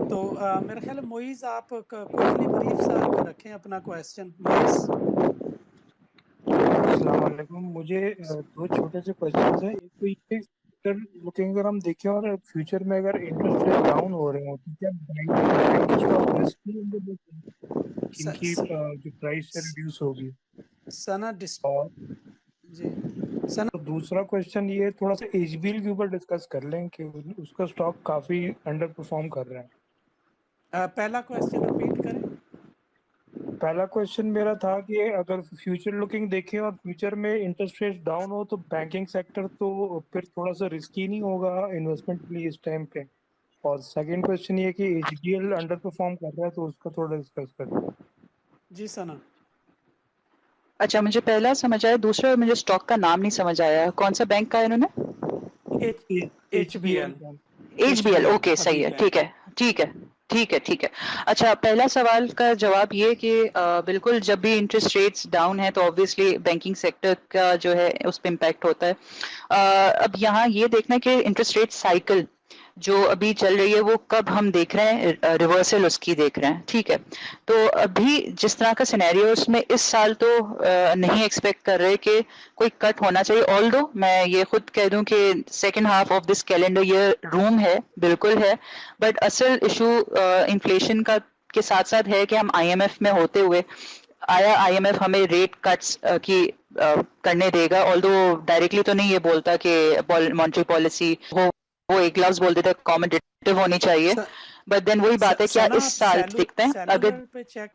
تو میرا خیال ہے معیز آپ کوئکلی بریف سا رکھیں اپنا کویسچن. معیز. السلام علیکم. مجھے دو چھوٹے سے کوشچنز ہیں. ایک تو یہ لوکنگ اگر ہم دیکھیں اور فیوچر میں اگر انٹرسٹ ریٹ ڈاؤن ہو رہے ہوں تو کیا بینک اسٹاک رسک نہیں ہوں گے ان کی جو پرائس ہے ریڈیوس ہوگی؟ سنا اور جی سنا تو دوسرا کوشچن یہ تھوڑا سا ایچ بی ایل کے اوپر ڈسکس کر لیں کہ اس کا اسٹاک کافی انڈر پرفارم کر رہا ہے. پہلا کویسچن رپیٹ کریں. پہلا کوشچن میرا تھا کہ اگر فیوچر لوکنگ دیکھیں اور فیوچر میں انٹرسٹ ریٹ ڈاؤن ہو تو بینکنگ سیکٹر تو پھر تھوڑا سا رسکی نہیں ہوگا انویسٹمنٹ کے لیے اس ٹائم پہ. اور سیکنڈ کوشچن یہ کہ H D L underperform کر رہا ہے تو اس کا تھوڑا ڈسکس کریں. جی سنا. اچھا مجھے پہلا سمجھ آیا، دوسرا مجھے اسٹاک کا نام نہیں سمجھ آیا، کون سا بینک کا ہے انہوں نے؟ H B L. H B L. Okay صحیح ہے، ٹھیک ہے ٹھیک ہے ٹھیک ہے ٹھیک ہے. اچھا پہلا سوال کا جواب یہ کہ بالکل جب بھی انٹرسٹ ریٹس ڈاؤن ہے تو obviously بینکنگ سیکٹر کا جو ہے اس پہ امپیکٹ ہوتا ہے. اب یہاں یہ دیکھنا کہ انٹرسٹ ریٹ سائیکل جو ابھی چل رہی ہے وہ کب ہم دیکھ رہے ہیں ریورسل اس کی دیکھ رہے ہیں. ٹھیک ہے، تو ابھی جس طرح کا سینیریو اس میں اس سال تو نہیں ایکسپیکٹ کر رہے کہ کوئی کٹ ہونا چاہیے. آل دو میں یہ خود کہہ دوں کہ second half of this calendar year room ہے، بالکل ہے، بٹ اصل ایشو انفلیشن کا کے ساتھ ساتھ ہے کہ ہم آئی ایم ایف میں ہوتے ہوئے آیا آئی ایم ایف ہمیں ریٹ کٹس کی کرنے دے گا. آل دو ڈائریکٹلی تو نہیں یہ بولتا کہ مانیٹری پالیسی ہو وہ ایک لفظ بول دیتے ہیں کامنٹیٹیو ہونی چاہیے, بٹ دین وہی بات ہے کیا سنا اس آپ سال دیکھتے ہیں اگر سیلولر پہ چیک.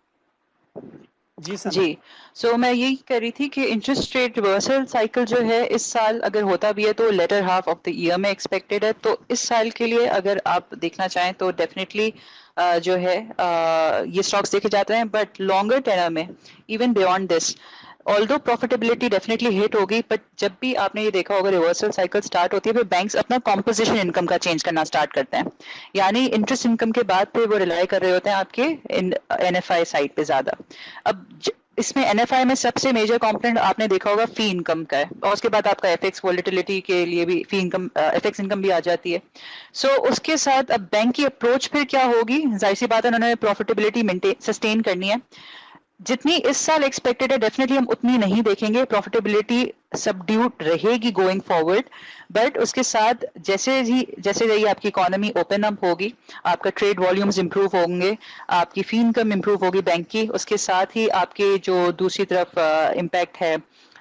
جی سنا. جی سو میں یہی کہہ رہی تھی کہ انٹرسٹ ریٹ ریورسل سائیکل جو ہے اس سال اگر ہوتا بھی ہے تو latter half of the year میں ایکسپیکٹڈ ہے, تو اس سال کے لیے اگر آپ دیکھنا چاہیں تو ڈیفینیٹلی جو ہے یہ اسٹاکس دیکھے جاتے ہیں, بٹ لانگر ٹرم میں even beyond this although profitability definitely hit ہوگی, بٹ جب بھی آپ نے یہ دیکھا ہوگا ریورسل سائیکل اسٹارٹ ہوتی ہے پھر بینکس اپنا کمپوزیشن انکم کا چینج کرنا اسٹارٹ کرتے ہیں, یعنی انٹرسٹ انکم کے بعد پھر وہ ریلائی کر رہے ہوتے ہیں آپ کے این ایف آئی سائڈ پہ زیادہ. اب اس میں این ایف آئی میں سب سے میجر کمپوننٹ آپ نے دیکھا ہوگا فی انکم کا ہے, اور اس کے بعد آپ کا ایف ایکس ولیٹیلٹی کے لیے بھی فی انکم ایف ایکس انکم بھی آ جاتی ہے. سو اس کے ساتھ اب بینک کی اپروچ پھر کیا ہوگی, ظاہر سی بات ہے انہوں نے پروفیٹیبلٹی سسٹین کرنی ہے, جتنی اس سال ایکسپیکٹڈ ہے ڈیفینیٹلی ہم اتنی نہیں دیکھیں گے, پروفیٹیبلٹی سبڈیوٹ رہے گی گوئنگ فارورڈ, بٹ اس کے ساتھ جیسے ہی آپ کی اکانومی اوپن اپ ہوگی, آپ کا ٹریڈ والیومز امپروو ہوں گے, آپ کی فی انکم امپروو ہوگی بینک کی, اس کے ساتھ ہی آپ کے جو دوسری طرف امپیکٹ ہے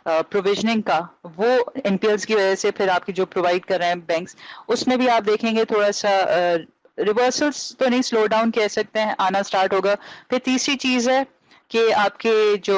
پروویژننگ کا, وہ این پی ایلس کی وجہ سے پھر آپ کی جو پرووائڈ کر رہے ہیں بینکس, اس میں بھی آپ دیکھیں گے تھوڑا سا ریورسلس تو نہیں, سلو ڈاؤن کہہ سکتے ہیں, آنا اسٹارٹ ہوگا. پھر تیسری چیز ہے کہ آپ کے جو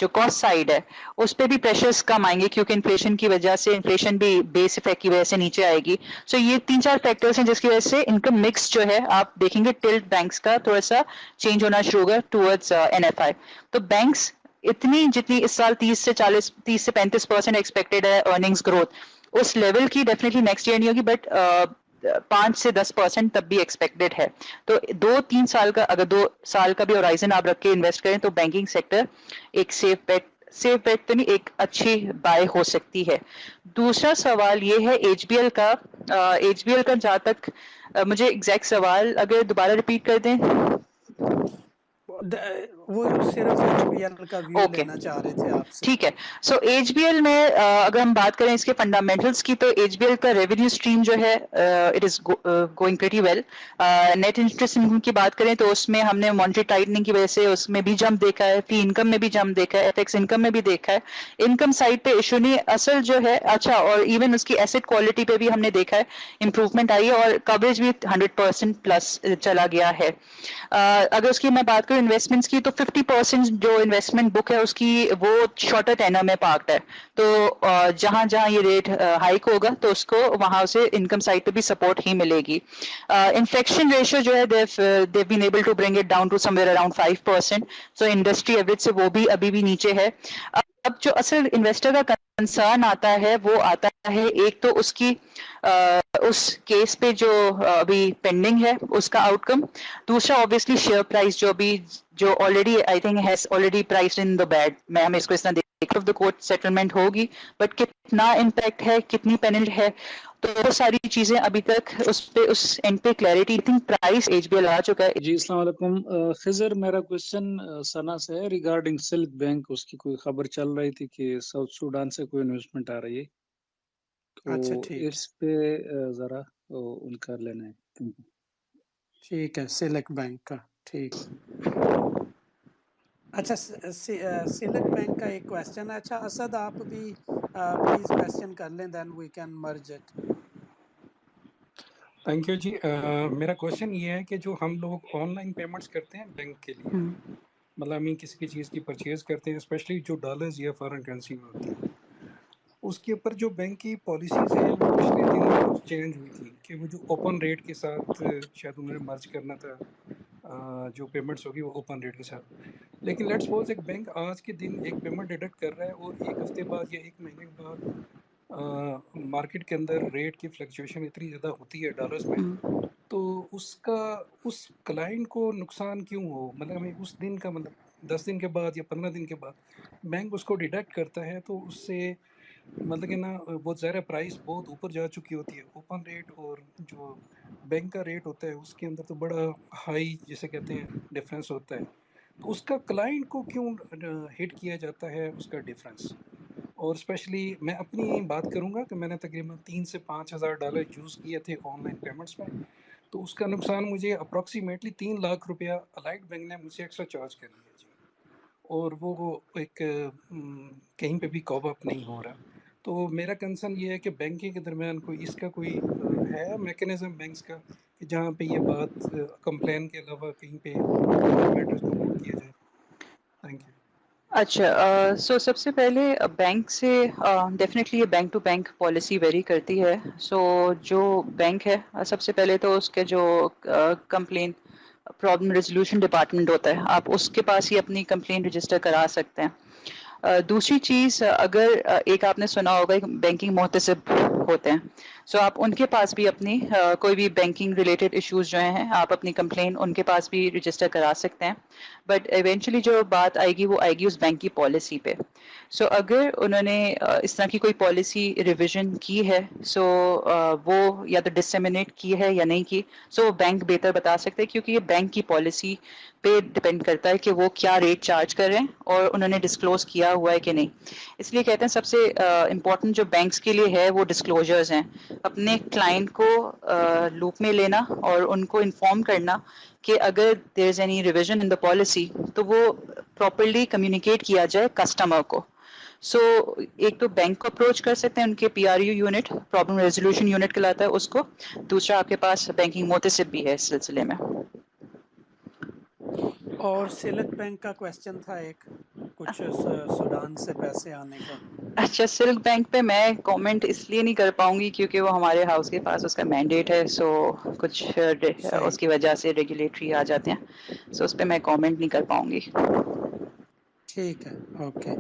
کاسٹ سائڈ ہے اس پہ بھی پریشرز کم آئیں گے, کیونکہ انفلیشن کی وجہ سے, انفلیشن بھی بیس افیکٹ کی وجہ سے نیچے آئے گی. سو یہ 3-4 فیکٹرز ہیں جس کی وجہ سے انکم مکس جو ہے آپ دیکھیں گے ٹلٹ بینکس کا تھوڑا سا چینج ہونا شروع ہوگا ٹوورڈز این ایف آئی. تو بینکس جتنی اس سال 30 سے 35% ایکسپیکٹڈ ہے ارننگز گروتھ, اس لیول کی ڈیفینیٹلی نیکسٹ ایئر نہیں ہوگی, بٹ 5 سے 10% تب بھی ایکسپیکٹڈ ہے. تو 2-3 سال کا, اگر 2 سال کا بھی ہورائزن آپ رکھ کے انویسٹ کریں تو بینکنگ سیکٹر ایک سیف بیٹ تو نہیں, ایک اچھی بائی ہو سکتی ہے. دوسرا سوال یہ ہے ایچ بی ایل کا, ایچ بی ایل کا جہاں تک مجھے ایگزیکٹ سوال اگر دوبارہ ریپیٹ کر دیں. وہ صرف ایچ بی ایل کا ویو اوکے لینا چاہ رہے تھے آپ سے. ٹھیک ہے. سو ایچ بی ایل میں اگر ہم بات کریں اس کے فنڈامنٹلس کی, تو ایچ بی ایل کا ریونیو اسٹریم جو ہے it is going pretty well. Net interest income کی بات کریں تو اس میں ہم نے مانیٹری ٹائٹننگ کی وجہ سے اس میں بھی جمپ دیکھا ہے, فی انکم میں بھی جمپ دیکھا ہے, ایف ایکس انکم میں بھی دیکھا ہے. انکم سائڈ پہ ایشو نہیں, اصل جو ہے اچھا, اور ایون اس کی ایسٹ کوالٹی پہ بھی ہم نے دیکھا ہے امپروومنٹ آئی ہے, اور کوریج بھی 100% پلس چلا گیا ہے. اگر اس کی میں بات کروں انویسٹمنٹس کی, تو 50% جو انویسٹمنٹ بک ہے اس کی وہ شارٹر ٹینر میں پارکڈ ہے. تو جہاں جہاں یہ ریٹ ہائک ہوگا تو اس کو وہاں سے انکم سائڈ پہ بھی سپورٹ ہی ملے گی. انفلیکشن ریشیو جو ہے they've been able to bring it down to somewhere around 5%. So industry average سے وہ بھی ابھی بھی نیچے ہے. اب جو اصل انویسٹر کا کنسرن آتا ہے وہ آتا ہے ایک تو اس کی اس کیس پہ جو ابھی پینڈنگ ہے اس کا آؤٹ کم, دوسرا obviously شیئر پرائز جو already I think has already priced in the bad. میں ہمیں اس کو اتنا دیکھ آف دا کورٹ سیٹلمنٹ ہوگی, بٹ کتنا امپیکٹ ہے, کتنی پینلٹ ہے, تو وہ ساری چیزیں ابھی تک اس پہ اس اینڈ پہ clarity think price H B L آ چکا ہے. جی السلام علیکم. خضر, میرا کوشچن ثنا سے ہے ریگارڈنگ سلک بینک. اس کی کوئی خبر چل رہی تھی کہ ساؤتھ سوڈان سے کوئی انویسٹمنٹ آ رہی ہے, تو اچھا ٹھیک اس پہ ذرا ان کا لینا ہے. ٹھیک ہے, سلک بینک کا ٹھیک. اچھا سلک بینک کا ایک کویسچن ہے. اچھا اسد, آپ بھی پلیز کویسچن کر لیں, then we can merge it. Thank you جی. میرا کوشچن یہ ہے کہ جو ہم لوگ آن لائن پیمنٹس کرتے ہیں بینک کے لیے, مطلب ہم کسی کی چیز کی پرچیز کرتے ہیں, اسپیشلی جو ڈالرز یا فارن کرنسی میں ہوتی ہیں, اس کے اوپر جو بینک کی پالیسیز ہیں وہ پچھلے دنوں کچھ چینج ہوئی تھی کہ وہ جو اوپن ریٹ کے ساتھ شاید انہوں نے مرج کرنا تھا, جو پیمنٹس ہوگی وہ اوپن ریٹ کے ساتھ. لیکن لیٹس سپوز ایک بینک آج کے دن ایک پیمنٹ ڈیڈکٹ کر رہا ہے اور ایک ہفتے بعد یا ایک مہینے کے بعد مارکیٹ کے اندر ریٹ کی فلکچویشن اتنی زیادہ ہوتی ہے ڈالرز میں, تو اس کلائنٹ کو نقصان کیوں ہو. مطلب ہمیں اس دن کا, مطلب 10 دن کے بعد یا 15 دن کے بعد بینک اس کو ڈیڈکٹ کرتا ہے, تو اس سے مطلب کہ نا بہت زیادہ پرائس بہت اوپر جا چکی ہوتی ہے. اوپن ریٹ اور جو بینک کا ریٹ ہوتا ہے اس کے اندر تو بڑا ہائی جسے کہتے ہیں ڈفرینس ہوتا ہے. تو اس کا کلائنٹ کو کیوں ہٹ کیا جاتا ہے اس کا ڈفرینس. اور اسپیشلی میں اپنی بات کروں گا کہ میں نے تقریباً 3 سے 5 ہزار ڈالر یوز کیے تھے آن لائن پیمنٹس میں, تو اس کا نقصان مجھے اپروکسیمیٹلی 3 لاکھ روپیہ الائٹ بینک نے مجھ سے ایکسٹرا چارج کر لیا جی, اور وہ ایک کہیں پہ بھی کاپ اپ نہیں ہو رہا. تو میرا کنسرن یہ ہے کہ بینکنگ کے درمیان اس کا کوئی ہے میکنزم بینکس کا کہ جہاں پہ یہ بات کمپلین کے علاوہ کہیں پہ لیگل میٹرز کو روٹ کیا جائے. Thank you. اچھا، سو سب سے پہلے بینک سے ڈیفینیٹلی یہ bank to bank policy vary کرتی ہے. سو جو بینک ہے سب سے پہلے تو اس کے جو کمپلین پرابلم ریزولوشن ڈپارٹمنٹ ہوتا ہے، آپ اس کے پاس ہی اپنی کمپلین رجسٹر کرا سکتے ہیں. دوسری چیز، اگر ایک آپ نے سنا ہوگا بینکنگ محتسب ہوتے ہیں، سو آپ ان کے پاس بھی اپنی کوئی بھی بینکنگ ریلیٹڈ ایشوز جو ہیں آپ اپنی کمپلین ان کے پاس بھی رجسٹر کرا سکتے ہیں. بٹ ایونچولی جو بات آئے گی وہ آئے گی اس بینک کی پالیسی پہ. سو اگر انہوں نے اس طرح کی کوئی پالیسی ریویژن کی ہے، سو وہ یا تو ڈسیمینیٹ کی ہے یا نہیں کی، سو وہ بینک بہتر بتا سکتے ہیں، کیونکہ یہ بینک کی پالیسی پہ ڈپینڈ کرتا ہے کہ وہ کیا ریٹ چارج کر رہے ہیں اور انہوں نے ڈسکلوز کیا ہوا ہے کہ نہیں. اس لیے کہتے ہیں سب سے امپورٹنٹ جو بینکس کے لیے ہے وہ ڈسکلوجرز ہیں. اپنے کلائنٹ کو لوپ میں لینا اور ان کو انفارم کرنا کہ اگر there is any revision in the policy تو وہ پراپرلی کمیونیکیٹ کیا جائے کسٹمر کو. سو ایک تو بینک کو اپروچ کر سکتے ہیں، ان کے P R you unit, problem resolution unit کہلاتا ہے اس کو. دوسرا آپ کے پاس بینکنگ محتسب بھی ہے اس سلسلے میں. اور سلک بینک کا کویسچن تھا ایک، کچھ سوڈان سے پیسے آنے کا. اچھا، سلک بینک پہ میں کامنٹ اس لیے نہیں کر پاؤں گی کیونکہ وہ ہمارے ہاؤس کے پاس اس کا مینڈیٹ ہے. سو کچھ صحیح. اس کی وجہ سے ریگولیٹری آ جاتے ہیں، سو اس پہ میں کامنٹ نہیں کر پاؤں گی. ٹھیک ہے، اوکے.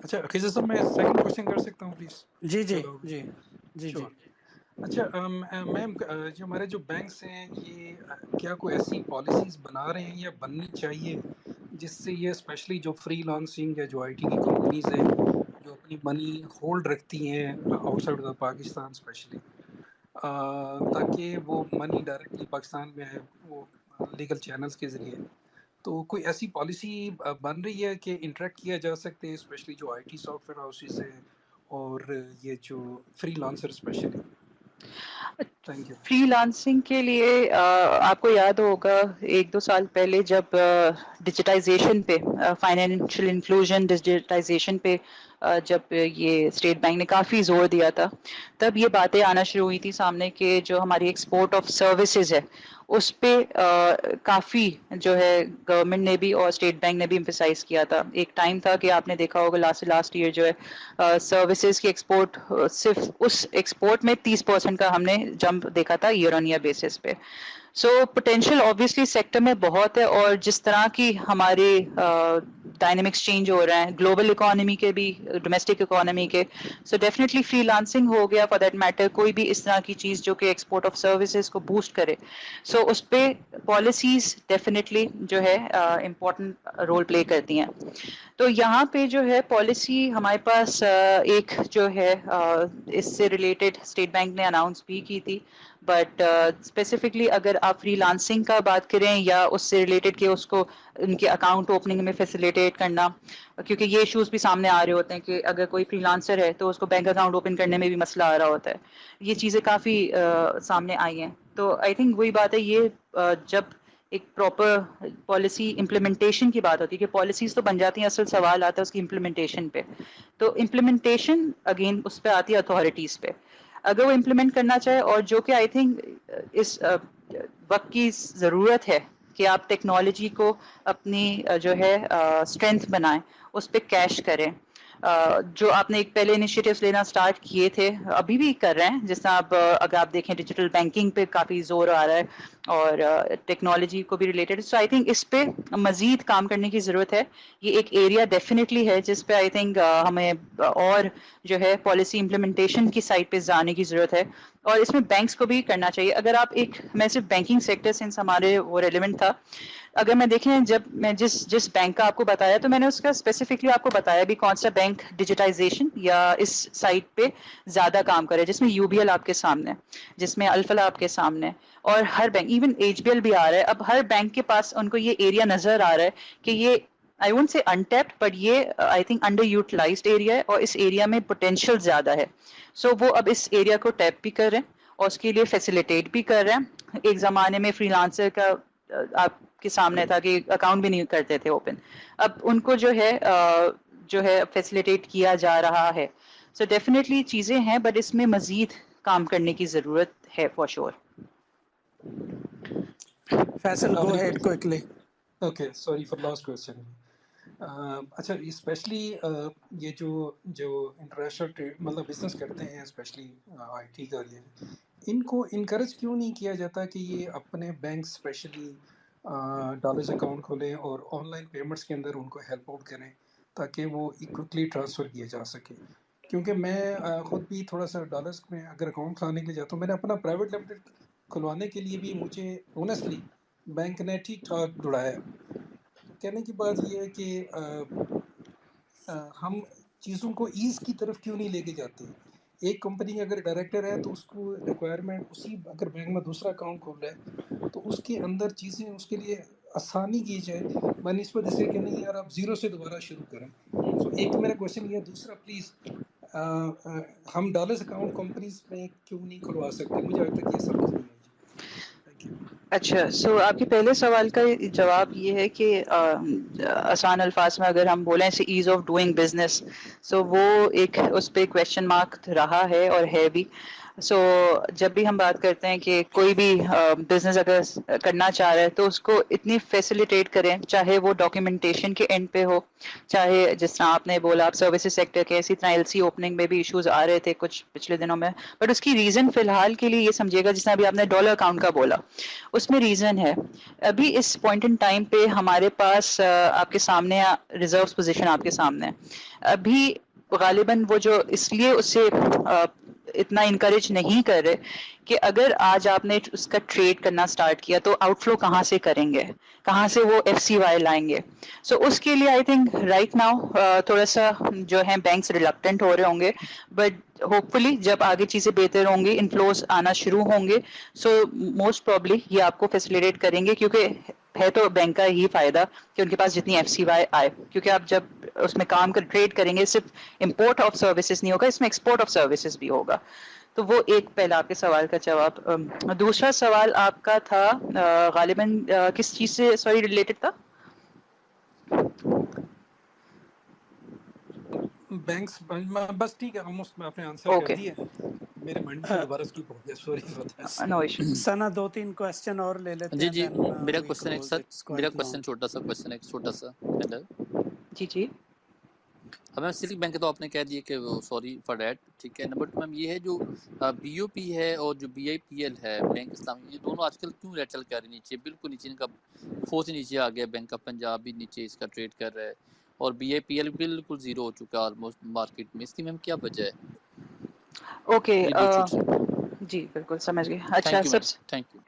اچھا خضر صاحب، میں سیکنڈ کوشچن کر سکتا ہوں پلیز؟ جی جی چلو جی جی جی. شور. اچھا میم، جو ہمارے جو بینکس ہیں یہ کیا کوئی ایسی پالیسیز بنا رہے ہیں یا بننی چاہیے جس سے یہ اسپیشلی جو فری لانسنگ یا جو آئی ٹی کی کمپنیز ہیں جو اپنی منی ہولڈ رکھتی ہیں outside of Pakistan especially, تاکہ وہ منی ڈائریکٹلی پاکستان میں ہے وہ لیگل چینلز کے ذریعے، تو کوئی ایسی پالیسی بن رہی ہے کہ انٹریکٹ کیا جا سکتے ہیں اسپیشلی جو I T software houses ہیں اور یہ جو freelancer especially? Thank you. Freelancing کے لیے آپ کو یاد ہوگا 1-2 سال پہلے جب ڈیجیٹائزیشن پہ، فائنینشیل انکلوژن ڈیجیٹائزیشن پہ جب یہ اسٹیٹ بینک نے کافی زور دیا تھا، تب یہ باتیں آنا شروع ہوئی تھی سامنے کہ جو ہماری ایکسپورٹ آف سروسز ہے اس پہ کافی جو ہے گورنمنٹ نے بھی اور اسٹیٹ بینک نے بھی امفیسائز کیا تھا. ایک ٹائم تھا کہ آپ نے دیکھا ہوگا لاسٹ ایئر جو ہے سروسز کی ایکسپورٹ، صرف اس ایکسپورٹ میں 30% کا ہم نے جمپ دیکھا تھا ایئر آن ایئر بیسس پہ. سو پوٹینشیل آبویسلی سیکٹر میں بہت ہے، اور جس طرح کی ہمارے ڈائنامکس چینج ہو رہے ہیں گلوبل اکانومی کے بھی، ڈومیسٹک اکانومی کے، سو ڈیفینیٹلی فری لانسنگ ہو گیا فار دیٹ میٹر، کوئی بھی اس طرح کی چیز جو کہ ایکسپورٹ آف سروسز کو بوسٹ کرے، سو اس پہ پالیسیز ڈیفینیٹلی جو ہے امپورٹنٹ رول پلے کرتی ہیں. تو یہاں پہ جو ہے پالیسی ہمارے پاس ایک جو ہے اس سے ریلیٹڈ اسٹیٹ بینک نے اناؤنس بھی کی تھی، بٹ اسپیسیفکلی اگر آپ فری لانسنگ کا بات کریں یا اس سے ریلیٹڈ کہ اس کو ان کے اکاؤنٹ اوپننگ میں فیسیلیٹیٹ کرنا، کیونکہ یہ ایشوز بھی سامنے آ رہے ہوتے ہیں کہ اگر کوئی فری لانسر ہے تو اس کو بینک اکاؤنٹ اوپن کرنے میں بھی مسئلہ آ رہا ہوتا ہے. یہ چیزیں کافی سامنے آئی ہیں. تو آئی تھنک وہی بات ہے، یہ جب ایک پراپر پالیسی امپلیمنٹیشن کی بات ہوتی ہے کہ پالیسیز تو بن جاتی ہیں، اصل سوال آتا ہے اس کی امپلیمنٹیشن پہ. تو امپلیمنٹیشن اگین اس پہ آتی ہے اتھارٹیز پہ، اگر وہ امپلیمنٹ کرنا چاہے، اور جو کہ آئی تھنک اس وقت کی ضرورت ہے کہ آپ ٹیکنالوجی کو اپنی جو ہے اسٹرینتھ بنائیں، اس پہ کیش کریں. جو آپ نے ایک پہلے انیشیٹوز لینا سٹارٹ کیے تھے، ابھی بھی کر رہے ہیں، جس طرح آپ اگر آپ دیکھیں ڈیجیٹل بینکنگ پہ کافی زور آ رہا ہے اور ٹیکنالوجی کو بھی ریلیٹڈ. سو آئی تھنک اس پہ مزید کام کرنے کی ضرورت ہے. یہ ایک ایریا ڈیفینیٹلی ہے جس پہ آئی تھنک ہمیں اور جو ہے پالیسی امپلیمنٹیشن کی سائڈ پہ جانے کی ضرورت ہے، اور اس میں بینکس کو بھی کرنا چاہیے. اگر آپ ایک، میں صرف بینکنگ سیکٹر سنس ہمارے وہ ریلیونٹ تھا، اگر میں دیکھیں جب میں جس بینک کا آپ کو بتایا تو میں نے اس کا اسپیسیفکلی آپ کو بتایا بھی کون سا بینک ڈیجیٹائزیشن یا اس سائٹ پہ زیادہ کام کرے، جس میں یو بی ایل آپ کے سامنے، جس میں الفلا آپ کے سامنے، اور ہر bank even H B L بھی آ رہا ہے. اب ہر بینک کے پاس ان کو یہ ایریا نظر آ رہا ہے کہ یہ I won't say untapped, but یہ I think underutilised area ہے اور اس ایریا میں پوٹینشیل زیادہ ہے. سو وہ اب اس ایریا کو ٹیپ بھی کر رہے ہیں اور اس کے لیے فیسیلیٹیٹ بھی کر رہے ہیں. ایک زمانے میں فری لانسر کا آپ کے سامنے تھا کہ اکاؤنٹ بھی نہیں کرتے تھے اوپن، اب ان کو جو ہے جو ہے فیسیلیٹیٹ کیا جا رہا ہے. سو ڈیفینیٹلی چیزیں ہیں بٹ اس میں مزید کام کرنے کی ضرورت ہے for sure. Faisal go ahead quickly. Okay sorry for last question. اچھا اسپیشلی یہ جو انٹرنیشنل ٹریڈ مطلب بزنس کرتے ہیں اسپیشلی آئی ٹی کا ان کو انکریج کیوں نہیں کیا جاتا کہ یہ اپنے بینک اسپیشلی ڈالرز اکاؤنٹ کھولیں اور آن لائن پیمنٹس کے اندر ان کو ہیلپ آؤٹ کریں تاکہ وہ کوئکلی ٹرانسفر کیا جا سکے؟ کیونکہ میں خود بھی تھوڑا سا ڈالرز میں اگر اکاؤنٹ کھلانے کے لیے جاتا ہوں، میں نے اپنا پرائیویٹ لمیٹڈ کھلوانے کے لیے بھی مجھے اونیسٹلی بینک نے ٹھیک ٹھاک دوڑایا. تو کہنے کی بات یہ ہے کہ ہم چیزوں کو ایز کی طرف کیوں نہیں لے کے جاتے؟ ایک کمپنی اگر ڈائریکٹر ہے تو اس کو ریکوائرمنٹ اسی اگر بینک میں دوسرا اکاؤنٹ کھول رہا ہے تو اس کے اندر چیزیں اس کے لیے آسانی کی جائے بنسبت اسے کہ نہیں یار آپ زیرو سے دوبارہ شروع کریں. سو ایک تو میرا کویشچن یہ ہے. دوسرا پلیز ہم ڈالرز اکاؤنٹ کمپنیز میں کیوں نہیں کھلوا سکتے؟ مجھے آج تک یہ سمجھ نہیں آئی. Thank you. اچھا سو آپ کے پہلے سوال کا جواب یہ ہے کہ آسان الفاظ میں اگر ہم بولیں سے ایز آف ڈوئنگ بزنس، سو وہ ایک اس پہ کویشچن مارک رہا ہے اور ہے بھی. سو جب بھی ہم بات کرتے ہیں کہ کوئی بھی بزنس اگر کرنا چاہ رہے ہیں تو اس کو اتنی فیسیلیٹیٹ کریں، چاہے وہ ڈاکیومنٹیشن کے اینڈ پہ ہو، چاہے جس طرح آپ نے بولا آپ سروسز سیکٹر کے اسی طرح LC اوپننگ میں بھی ایشوز آ رہے تھے کچھ پچھلے دنوں میں، بٹ اس کی ریزن فی الحال کے لیے یہ سمجھیے گا جس طرح ابھی آپ نے ڈالر اکاؤنٹ کا بولا، اس میں ریزن ہے ابھی اس پوائنٹ ان ٹائم پہ ہمارے پاس آپ کے سامنے ریزروز پوزیشن آپ کے سامنے ابھی غالباً وہ جو اس لیے اسے اتنا انکریج نہیں کر رہے کہ اگر آج آپ نے اس کا ٹریڈ کرنا سٹارٹ کیا تو آؤٹ فلو کہاں سے کریں گے، کہاں سے وہ FCY لائیں گے. سو اس کے لیے آئی تھنک رائٹ ناؤ تھوڑا سا جو ہے بینکس ریلکٹنٹ ہو رہے ہوں گے، بٹ ہوپ فلی جب آگے چیزیں بہتر ہوں گی، انفلوز آنا شروع ہوں گے، سو موسٹ پرابلی یہ آپ کو فیسیلیٹیٹ کریں گے، کیونکہ ہے تو بینک کا ہی فائدہ کہ ان کے پاس جتنی FCY آئے، کیونکہ آپ جب اس میں کام کر ٹریڈ کریں گے صرف امپورٹ آف سروسز نہیں ہوگا، اس میں ایکسپورٹ آف سروسز بھی ہوگا. تو وہ ایک پہلا آپ کے سوال کا جواب. دوسرا سوال آپ کا تھا غالباً کس چیز سے سوری ریلیٹڈ تھا؟ بینکس بس ٹھیک ہے آلموسٹ آپ نے آنسر کر اوکے دیا. میرے مائنڈ میں سے دوبارہ اسکپ ہو گیا. Sorry for that. No issue. سنا 2-3 کوسچن اور لے لیتے جی ہیں جی دین میرا وی کوشچن ایک کلوز. سر اٹس میرا کوائٹ کوشچن لانگ. چھوٹا سا کوشچن ایک چھوٹا سا. ہیلو جی جی اب میم سلک بینک تو آپ نے کہہ دیا کہ سوری فار دیٹ ٹھیک ہے. نمبر 2 میم یہ ہے جو BOP ہے اور جو BIPL ہے بینک اسلامی، یہ دونوں آج کل کیوں ریٹ چل کر رہے نیچے، بالکل نیچے، ان کا 4 سے نیچے آ گیا. بینک آف پنجاب بھی نیچے اس کا ٹریڈ کر رہا ہے اور BIPL بالکل زیرو ہو چکا ہے آلموسٹ مارکیٹ میں. اس کی میم کیا وجہ ہے؟ اوکے یہ دو چھوٹے. جی بالکل سمجھ گئے. اچھا thank you sub ma'am thank you.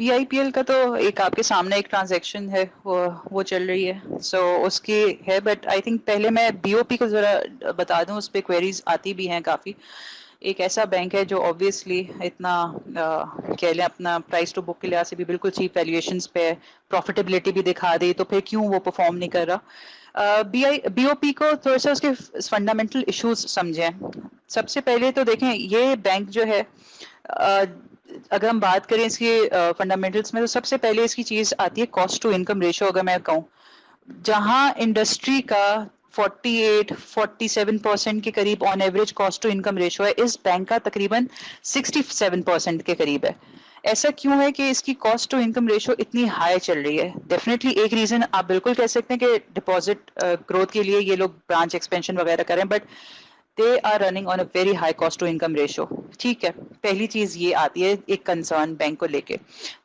BIPL کا تو ایک آپ کے سامنے ایک ٹرانزیکشن ہے وہ چل رہی ہے، سو اس کی ہے، بٹ آئی تھنک پہلے میں BOP کو ذرا بتا دوں، اس پہ کوئریز آتی بھی ہیں کافی. ایک ایسا بینک ہے جو آبویسلی اتنا کہہ لیں اپنا پرائز ٹو بک کے لحاظ سے بھی بالکل چیپ ویلیویشنز پہ پروفیٹیبلٹی بھی دکھا دی، تو پھر کیوں وہ پرفارم نہیں کر رہا. BOP کو تھوڑا سا اس کے فنڈامنٹل ایشوز سمجھیں. سب سے پہلے تو دیکھیں یہ بینک جو ہے اگر ہم بات کریں اس کی فنڈامنٹلس میں، تو سب سے پہلے اس کی چیز آتی ہے کاسٹ ٹو انکم ریشو. اگر میں کہوں جہاں انڈسٹری کا 48-47% کے قریب on average cost to income ratio ہے، اس بینک کا تقریباً 67% کے قریب ہے. ایسا کیوں ہے کہ اس کی کاسٹ ٹو انکم ریشو اتنی ہائی چل رہی ہے؟ ڈیفینیٹلی ایک ریزن آپ بالکل کہہ سکتے ہیں کہ ڈپازٹ گروتھ کے لیے یہ لوگ برانچ ایکسپینشن وغیرہ کریں، but they are running on a very high cost to income ratio. ٹھیک ہے، پہلی چیز یہ آتی ہے ایک کنسرن بینک کو لے کے.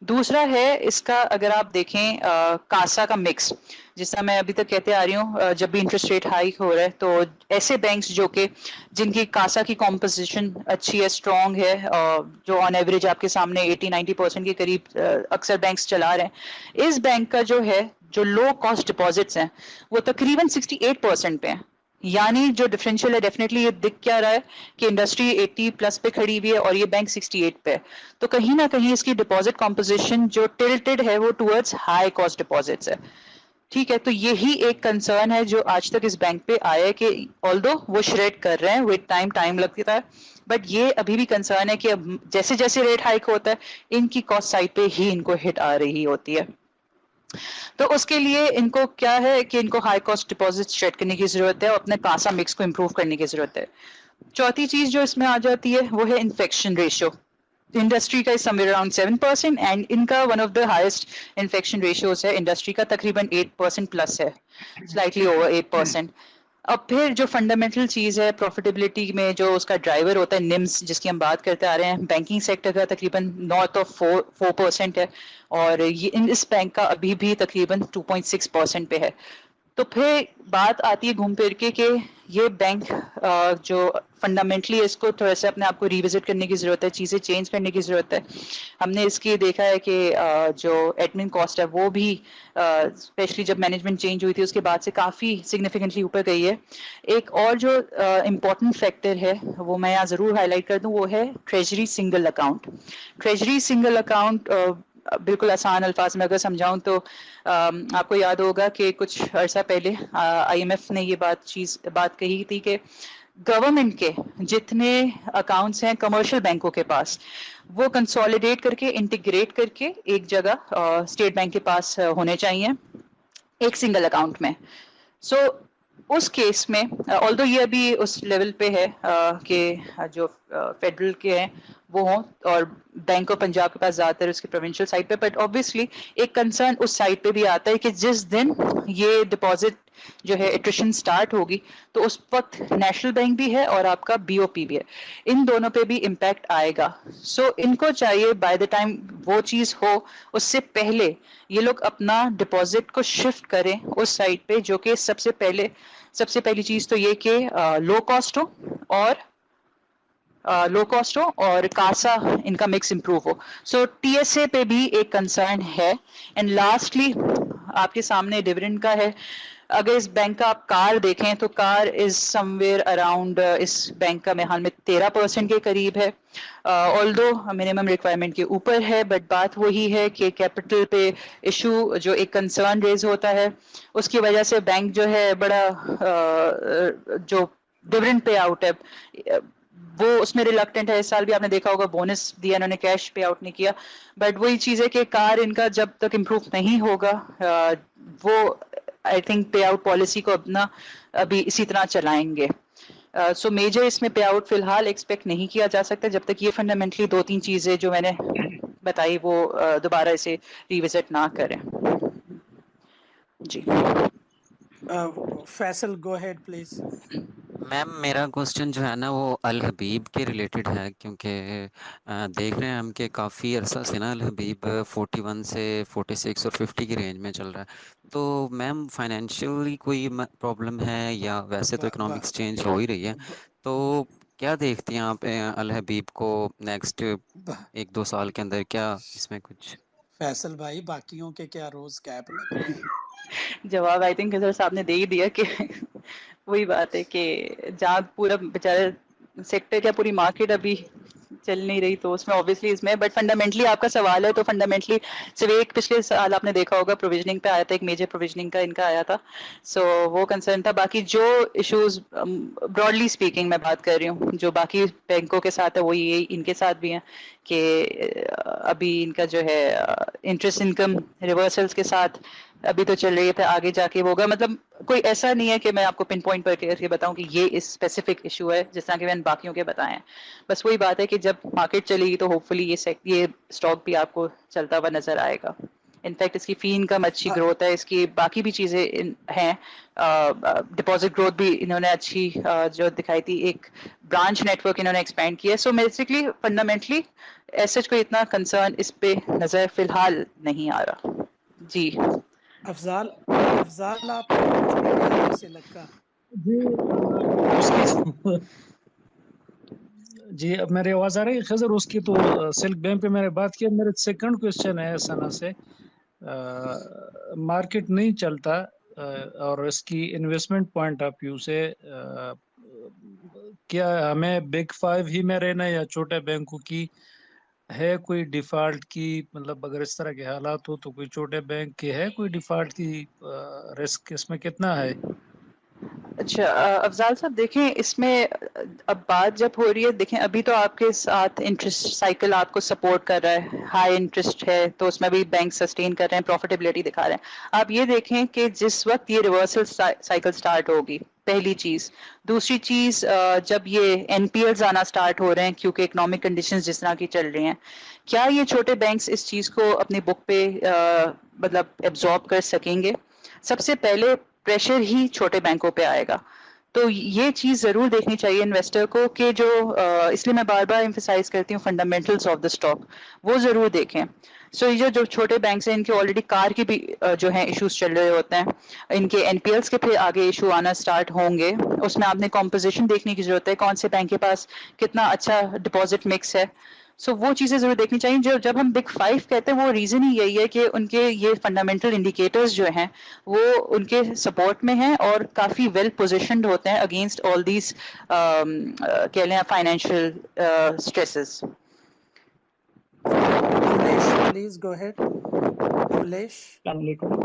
دوسرا ہے اس کا اگر آپ دیکھیں کاسا کا مکس، جس طرح میں ابھی تک کہتے آ رہی ہوں جب بھی انٹرسٹ ریٹ ہائی ہو رہا ہے تو ایسے بینکس جو کہ جن کی کاسا کی کمپوزیشن اچھی ہے، اسٹرانگ ہے، جو آن ایوریج آپ کے سامنے 80-90% کے قریب اکثر بینکس چلا رہے ہیں، اس بینک کا جو ہے جو لو کاسٹ ڈپازٹس ہیں وہ تقریباً 68% پہ ہیں. یعنی جو ڈفرینشیل ہے ڈیفینیٹلی یہ دکھ کیا رہا ہے کہ انڈسٹری 80+ پہ کھڑی ہوئی ہے اور یہ بینک 68 پہ. تو کہیں نہ کہیں اس کی ڈپازٹ کمپوزیشن جو ٹلٹڈ ہے وہ ٹورڈز ہائی کاسٹ ڈپازٹس ہے. ٹھیک ہے، تو یہی ایک کنسرن ہے جو آج تک اس بینک پہ آیا ہے کہ آلدو وہ شریڈ کر رہے ہیں وتھ ٹائم لگتا ہے، بٹ یہ ابھی بھی کنسرن ہے کہ جیسے جیسے ریٹ ہائک ہوتا ہے ان کی کاسٹ سائڈ پہ ہی ان کو ہٹ آ رہی ہوتی ہے. تو اس کے لیے ان کو کیا ہے کہ ان کو ہائی کاسٹ ڈپازٹ شیڈ کرنے کی ضرورت ہے اور اپنے کاسا مکس کو امپروو کرنے کی ضرورت ہے. چوتھی چیز جو اس میں آ جاتی ہے وہ ہے انفیکشن ریشو. انڈسٹری کا سم ویئر اراؤنڈ 7% اینڈ ان کا one of the highest infection ratios ہے. انڈسٹری کا تقریباً 8% پلس ہے, سلائٹلی اوور 8%. اب پھر جو فنڈامنٹل چیز ہے پروفیٹیبلٹی میں جو اس کا ڈرائیور ہوتا ہے نمس جس کی ہم بات کرتے آ رہے ہیں, بینکنگ سیکٹر کا تقریباً نارتھ آف 4% ہے اور یہ اس بینک کا ابھی بھی تقریباً 2.6% پہ ہے. تو پھر بات آتی ہے گھوم پھر کے کہ یہ بینک جو فنڈامنٹلی اس کو تھوڑا سا اپنے آپ کو ریوزٹ کرنے کی ضرورت ہے, چیزیں چینج کرنے کی ضرورت ہے. ہم نے اس کی دیکھا ہے کہ جو ایڈمن کاسٹ ہے وہ بھی اسپیشلی جب مینجمنٹ چینج ہوئی تھی اس کے بعد سے کافی سگنیفیکنٹلی اوپر گئی ہے. ایک اور جو امپورٹنٹ فیکٹر ہے وہ میں یہاں ضرور ہائی لائٹ کر دوں, وہ ہے treasury single account. Treasury single account بالکل آسان الفاظ میں اگر سمجھاؤں تو آپ کو یاد ہوگا کہ کچھ عرصہ پہلے آئی ایم ایف نے یہ بات کہی تھی کہ گورنمنٹ کے جتنے اکاؤنٹس ہیں کمرشل بینکوں کے پاس وہ کنسالیڈیٹ کر کے انٹیگریٹ کر کے ایک جگہ اسٹیٹ بینک کے پاس ہونے چاہیے ایک سنگل اکاؤنٹ میں. سو اس کیس میں آلدو یہ ابھی اس لیول پہ ہے کہ جو فیڈرل کے ہیں وہ ہوں اور بینک آف پنجاب کے پاس زیادہ تر اس کی پروونشل سائٹ پہ, بٹ آبویسلی ایک کنسرن اس سائٹ پہ بھی آتا ہے کہ جس دن یہ ڈپازٹ جو ہے ایٹریشن سٹارٹ ہوگی تو اس وقت نیشنل بینک بھی ہے اور آپ کا بی او پی بھی ہے, ان دونوں پہ بھی امپیکٹ آئے گا. سو ان کو چاہیے بائی دا ٹائم وہ چیز ہو اس سے پہلے یہ لوگ اپنا ڈپازٹ کو شفٹ کریں اس سائٹ پہ جو کہ سب سے پہلی چیز تو یہ کہ لو کاسٹ ہو اور کاسا ان کا mix improve who. So T S A پہ بھی ایک کنسرن ہے. اینڈ لاسٹلی آپ کے سامنے ڈیویڈنڈ کا ہے. اگر اس بینک کا آپ کار دیکھیں تو کار از سم ویئر اراؤنڈ اس بینک کا میرے حال میں 13% کے قریب ہے, آلدو منیمم ریکوائرمنٹ کے اوپر ہے, بٹ بات وہی ہے کہ کیپٹل پہ ایشو جو ایک کنسرن ریز ہوتا ہے اس کی وجہ سے بینک جو ہے بڑا جو ڈیویڈنڈ پے آؤٹ ہے وہ اس میں ریلکٹنٹ ہے. اس سال بھی آپ نے دیکھا ہوگا بونس دیا انہوں نے, کیش پے آؤٹ نہیں کیا, بٹ وہی چیز ہے کہ کار ان کا جب تک امپروو نہیں ہوگا وہ I think pay out policy کو اپنا ابھی اسی طرح چلائیں گے. سو میجر اس میں پے آؤٹ فی الحال ایکسپیکٹ نہیں کیا جا سکتا جب تک یہ فنڈامنٹلی 2-3 چیزیں جو میں نے بتائی وہ دوبارہ اسے ریوزٹ نہ کریں. جی فیصل گو ہیڈ پلیز. میم میرا کوشچن جو ہے نا وہ الحبیب کے ریلیٹڈ ہے, کیونکہ دیکھ رہے ہیں ہم کہ کافی عرصہ سے نا الحبیب 41 سے 46 اور 50 کی رینج میں چل رہا ہے. تو میم فائنینشیلی کوئی پرابلم ہے یا ویسے تو اکنامکس چینج ہو ہی رہی ہے, تو کیا دیکھتی ہیں آپ الحبیب کو نیکسٹ 1-2 سال کے اندر, کیا اس میں کچھ؟ فیصل بھائی باقیوں کے کیا روز گیپ لگ رہے ہیں؟ جواب آئی تھنک خضر صاحب نے دے ہی دیا کہ وہی بات ہے کہ جہاں پورا بیچارہ سیکٹر کیا پوری مارکیٹ ابھی چل نہیں رہی تو اس میں اوبیسلی اس میں, بٹ فنڈامنٹلی آپ کا سوال ہے تو فنڈامنٹلی صرف ایک پچھلے سال آپ نے دیکھا ہوگا پروویژننگ پہ آیا تھا, ایک میجر پروویژننگ کا ان کا آیا تھا, سو وہ کنسرن تھا. باقی جو ایشوز براڈلی اسپیکنگ میں بات کر رہی ہوں جو باقی بینکوں کے ساتھ ہے وہ یہی ان کے ساتھ بھی ہیں کہ ابھی ان کا جو ہے انٹرسٹ انکم ریورسلس کے ساتھ ابھی تو چل رہی ہے, پھر آگے جا کے وہ ہوگا. مطلب کوئی ایسا نہیں ہے کہ میں آپ کو پن پوائنٹ پر کے بتاؤں کہ یہ اس اسپیسیفک ایشو ہے جس طرح کہ میں نے باقیوں کے بتائے ہیں. بس وہی بات ہے کہ جب مارکیٹ چلے گی تو ہوپ فلی یہ اسٹاک بھی آپ کو چلتا ہوا نظر آئے گا. انفیکٹ اس کی فی انکم اچھی گروتھ ہے, اس کی باقی بھی چیزیں ہیں, ڈپازٹ گروتھ بھی انہوں نے اچھی جو دکھائی تھی, ایک برانچ نیٹ ورک انہوں نے ایکسپینڈ کیا. سو بیسکلی فنڈامنٹلی ایسا کوئی اتنا کنسرن اس پہ نظر فی الحال نہیں آ رہا. جی افضال آپ نے کچھ نہیں کہا تھا سلک کا؟ جی اس کی جی اب میری آواز آ رہی ہے خضر؟ اس کی تو سلک بینک پہ میں نے بات کیا. میرا سیکنڈ کوشچن ہے ثنا سے, مارکیٹ نہیں چلتا اور اس کی انویسٹمنٹ پوائنٹ آف ویو سے کیا ہمیں بگ 5 ہی میں رہنا یا چھوٹے بینکوں کی ہے کوئی ڈیفالٹ کی, مطلب اگر اس طرح کے حالات ہو تو کوئی چھوٹے بینک کی ہے کوئی ڈیفالٹ کی رسک اس میں کتنا ہے؟ اچھا افضال صاحب دیکھیں اس میں اب بات جب ہو رہی ہے، دیکھیں ابھی تو آپ کے ساتھ انٹرسٹ سائیکل آپ کو سپورٹ کر رہا ہے، ہائی انٹرسٹ ہے تو اس میں بھی بینک سسٹین کر رہے ہیں، پروفیٹیبلٹی دکھا رہے ہیں. آپ یہ دیکھیں کہ جس وقت یہ ریورسل سائیکل سٹارٹ ہوگی، پہلی چیز. دوسری چیز جب یہ این پی ایلز آنا سٹارٹ ہو رہے ہیں کیونکہ اکنامک کنڈیشنز جس طرح کی چل رہی ہیں، کیا یہ چھوٹے بینکس اس چیز کو اپنی بک پہ مطلب ایبزارب کر سکیں گے؟ سب سے پہلے پریشر ہی چھوٹے بینکوں پہ آئے گا. تو یہ چیز ضرور دیکھنی چاہیے انویسٹر کو کہ جو اس لیے میں بار بار ایمفیسائز کرتی ہوں فنڈامنٹلز آف دا اسٹاک وہ ضرور دیکھیں. سو یہ جو چھوٹے بینکس ہیں ان کے آلریڈی کار کی بھی جو ہیں ایشوز چل رہے ہوتے ہیں، ان کے این پی ایلس کے پھر آگے ایشو آنا سٹارٹ ہوں گے. اس میں آپ نے کمپوزیشن دیکھنے کی ضرورت ہے، کون سے بینک کے پاس کتنا اچھا ڈپازٹ مکس ہے. سو وہ چیزیں ضرور دیکھنی چاہیے. جب ہم بگ فائیو کہتے ہیں وہ ریزن ہی یہی ہے کہ ان کے یہ فنڈامنٹل انڈیکیٹرز جو ہیں وہ ان کے سپورٹ میں ہیں اور کافی ویل پوزیشنڈ ہوتے ہیں اگینسٹ آل دیز کہہ لیں financial stresses. Kamlesh please go ahead. Kamlesh. السلام علیکم.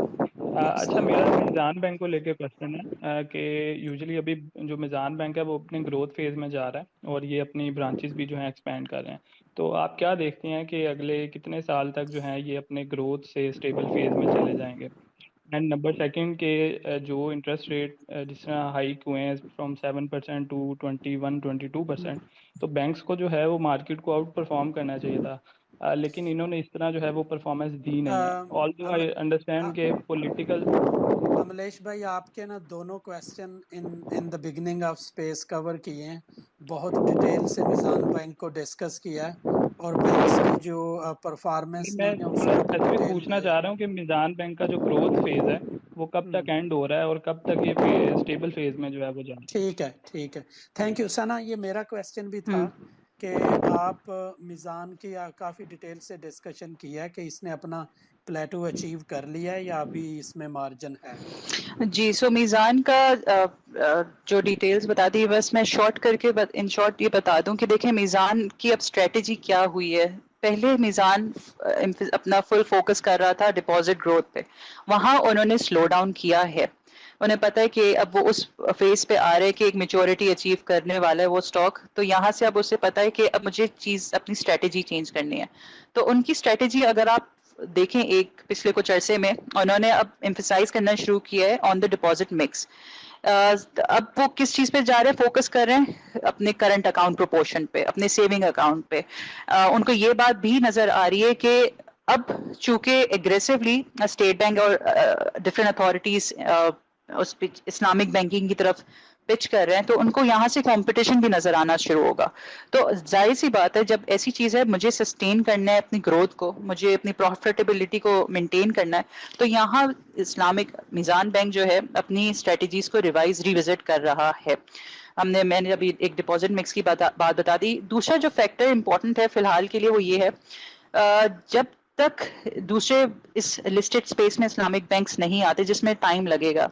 اچھا میرا میزان بینک کو لے کے کوشچن ہے کہ یوزلی ابھی جو میزان بینک ہے وہ اپنے گروتھ فیز میں جا رہا ہے اور یہ اپنی برانچز بھی جو ہیں ایکسپینڈ کر رہے ہیں. تو آپ کیا دیکھتے ہیں کہ اگلے کتنے سال تک جو ہے یہ اپنے گروتھ سے اسٹیبل فیز میں چلے جائیں گے؟ اینڈ نمبر سیکنڈ کہ جو انٹرسٹ ریٹ جس طرح ہائیک ہوئے ہیں فرام 7% ٹو 21-22%، تو بینکس کو جو ہے وہ مارکیٹ کو آؤٹ پرفارم کرنا چاہیے تھا، لیکن انہوں نے اس طرح جو ہے وہ پرفارمنس دی نہیں ہے. آلدو آئی انڈرسٹینڈ کہ پولیٹیکل. کملیش بھائی آپ کے نا دونوں question in the beginning of space cover کیے ہیں، بہت ڈیٹیل سے میزان بینک کو ڈسکس کیا ہے اور بینکس کی جو پرفارمنس میں نہیں ہے اس تھوڑا کو بھی اسپیسیفک ڈیٹیل پوچھنا میں. چاہ رہا ہوں کہ میزان بینک کا جو گروتھ فیز ہے وہ کب تک اینڈ ہو رہا ہے اور کب تک یہ اسٹیبل فیز میں جو ہے وہ جائے؟ ٹھیک ہے ٹھیک ہے، تھینک یو ثنا. یہ میرا کویسچن بھی تھا کہ آپ میزان کی کافی ڈیٹیل سے ڈسکشن کیا ہے کہ اس نے اپنا پلیٹو اچیو کر لیا ہے یا ابھی اس میں مارجن ہے. جی سو میزان کا جو ڈیٹیلز بتا دی بس میں شارٹ کر کے ان شارٹ یہ بتا دوں کہ دیکھیں میزان کی اب اسٹریٹجی کیا ہوئی ہے. پہلے میزان اپنا فل فوکس کر رہا تھا ڈپازٹ گروتھ پہ، وہاں انہوں نے سلو ڈاؤن کیا ہے. انہیں پتہ ہے کہ اب وہ اس فیز پہ آ رہے کہ ایک میچورٹی اچیو کرنے والا ہے وہ اسٹاک، تو یہاں سے اب اسے پتہ ہے کہ اب مجھے چیز اپنی اسٹریٹجی چینج کرنی ہے. تو ان کی اسٹریٹجی اگر آپ دیکھیں ایک پچھلے کچھ عرصے میں انہوں نے اب ایمفیسائز کرنا شروع کیا ہے آن دا ڈپازٹ مکس. اب وہ کس چیز پہ جا رہے ہیں، فوکس کر رہے ہیں اپنے کرنٹ اکاؤنٹ پروپورشن پہ، اپنے سیونگ اکاؤنٹ پہ. ان کو یہ بات بھی نظر آ رہی ہے کہ اب چونکہ ایگریسولی اسٹیٹ بینک اور ڈفرینٹ اتھارٹیز اسلامک بینکنگ کی طرف پچ کر رہے ہیں تو ان کو یہاں سے کمپٹیشن بھی نظر آنا شروع ہوگا. تو ظاہر سی بات ہے جب ایسی چیز ہے مجھے سسٹین کرنا ہے اپنی گروتھ کو، مجھے اپنی پروفیٹیبلٹی کو مینٹین کرنا ہے، تو یہاں اسلامک میزان بینک جو ہے اپنی اسٹریٹجیز کو ریوزٹ کر رہا ہے. میں نے ابھی ایک ڈپازٹ مکس کی بات بتا دی. دوسرا جو فیکٹر امپورٹنٹ ہے فی الحال کے لیے وہ یہ ہے جب تک دوسرے اس لسٹڈ اسپیس میں اسلامک بینکس نہیں آتے جس میں ٹائم لگے گا،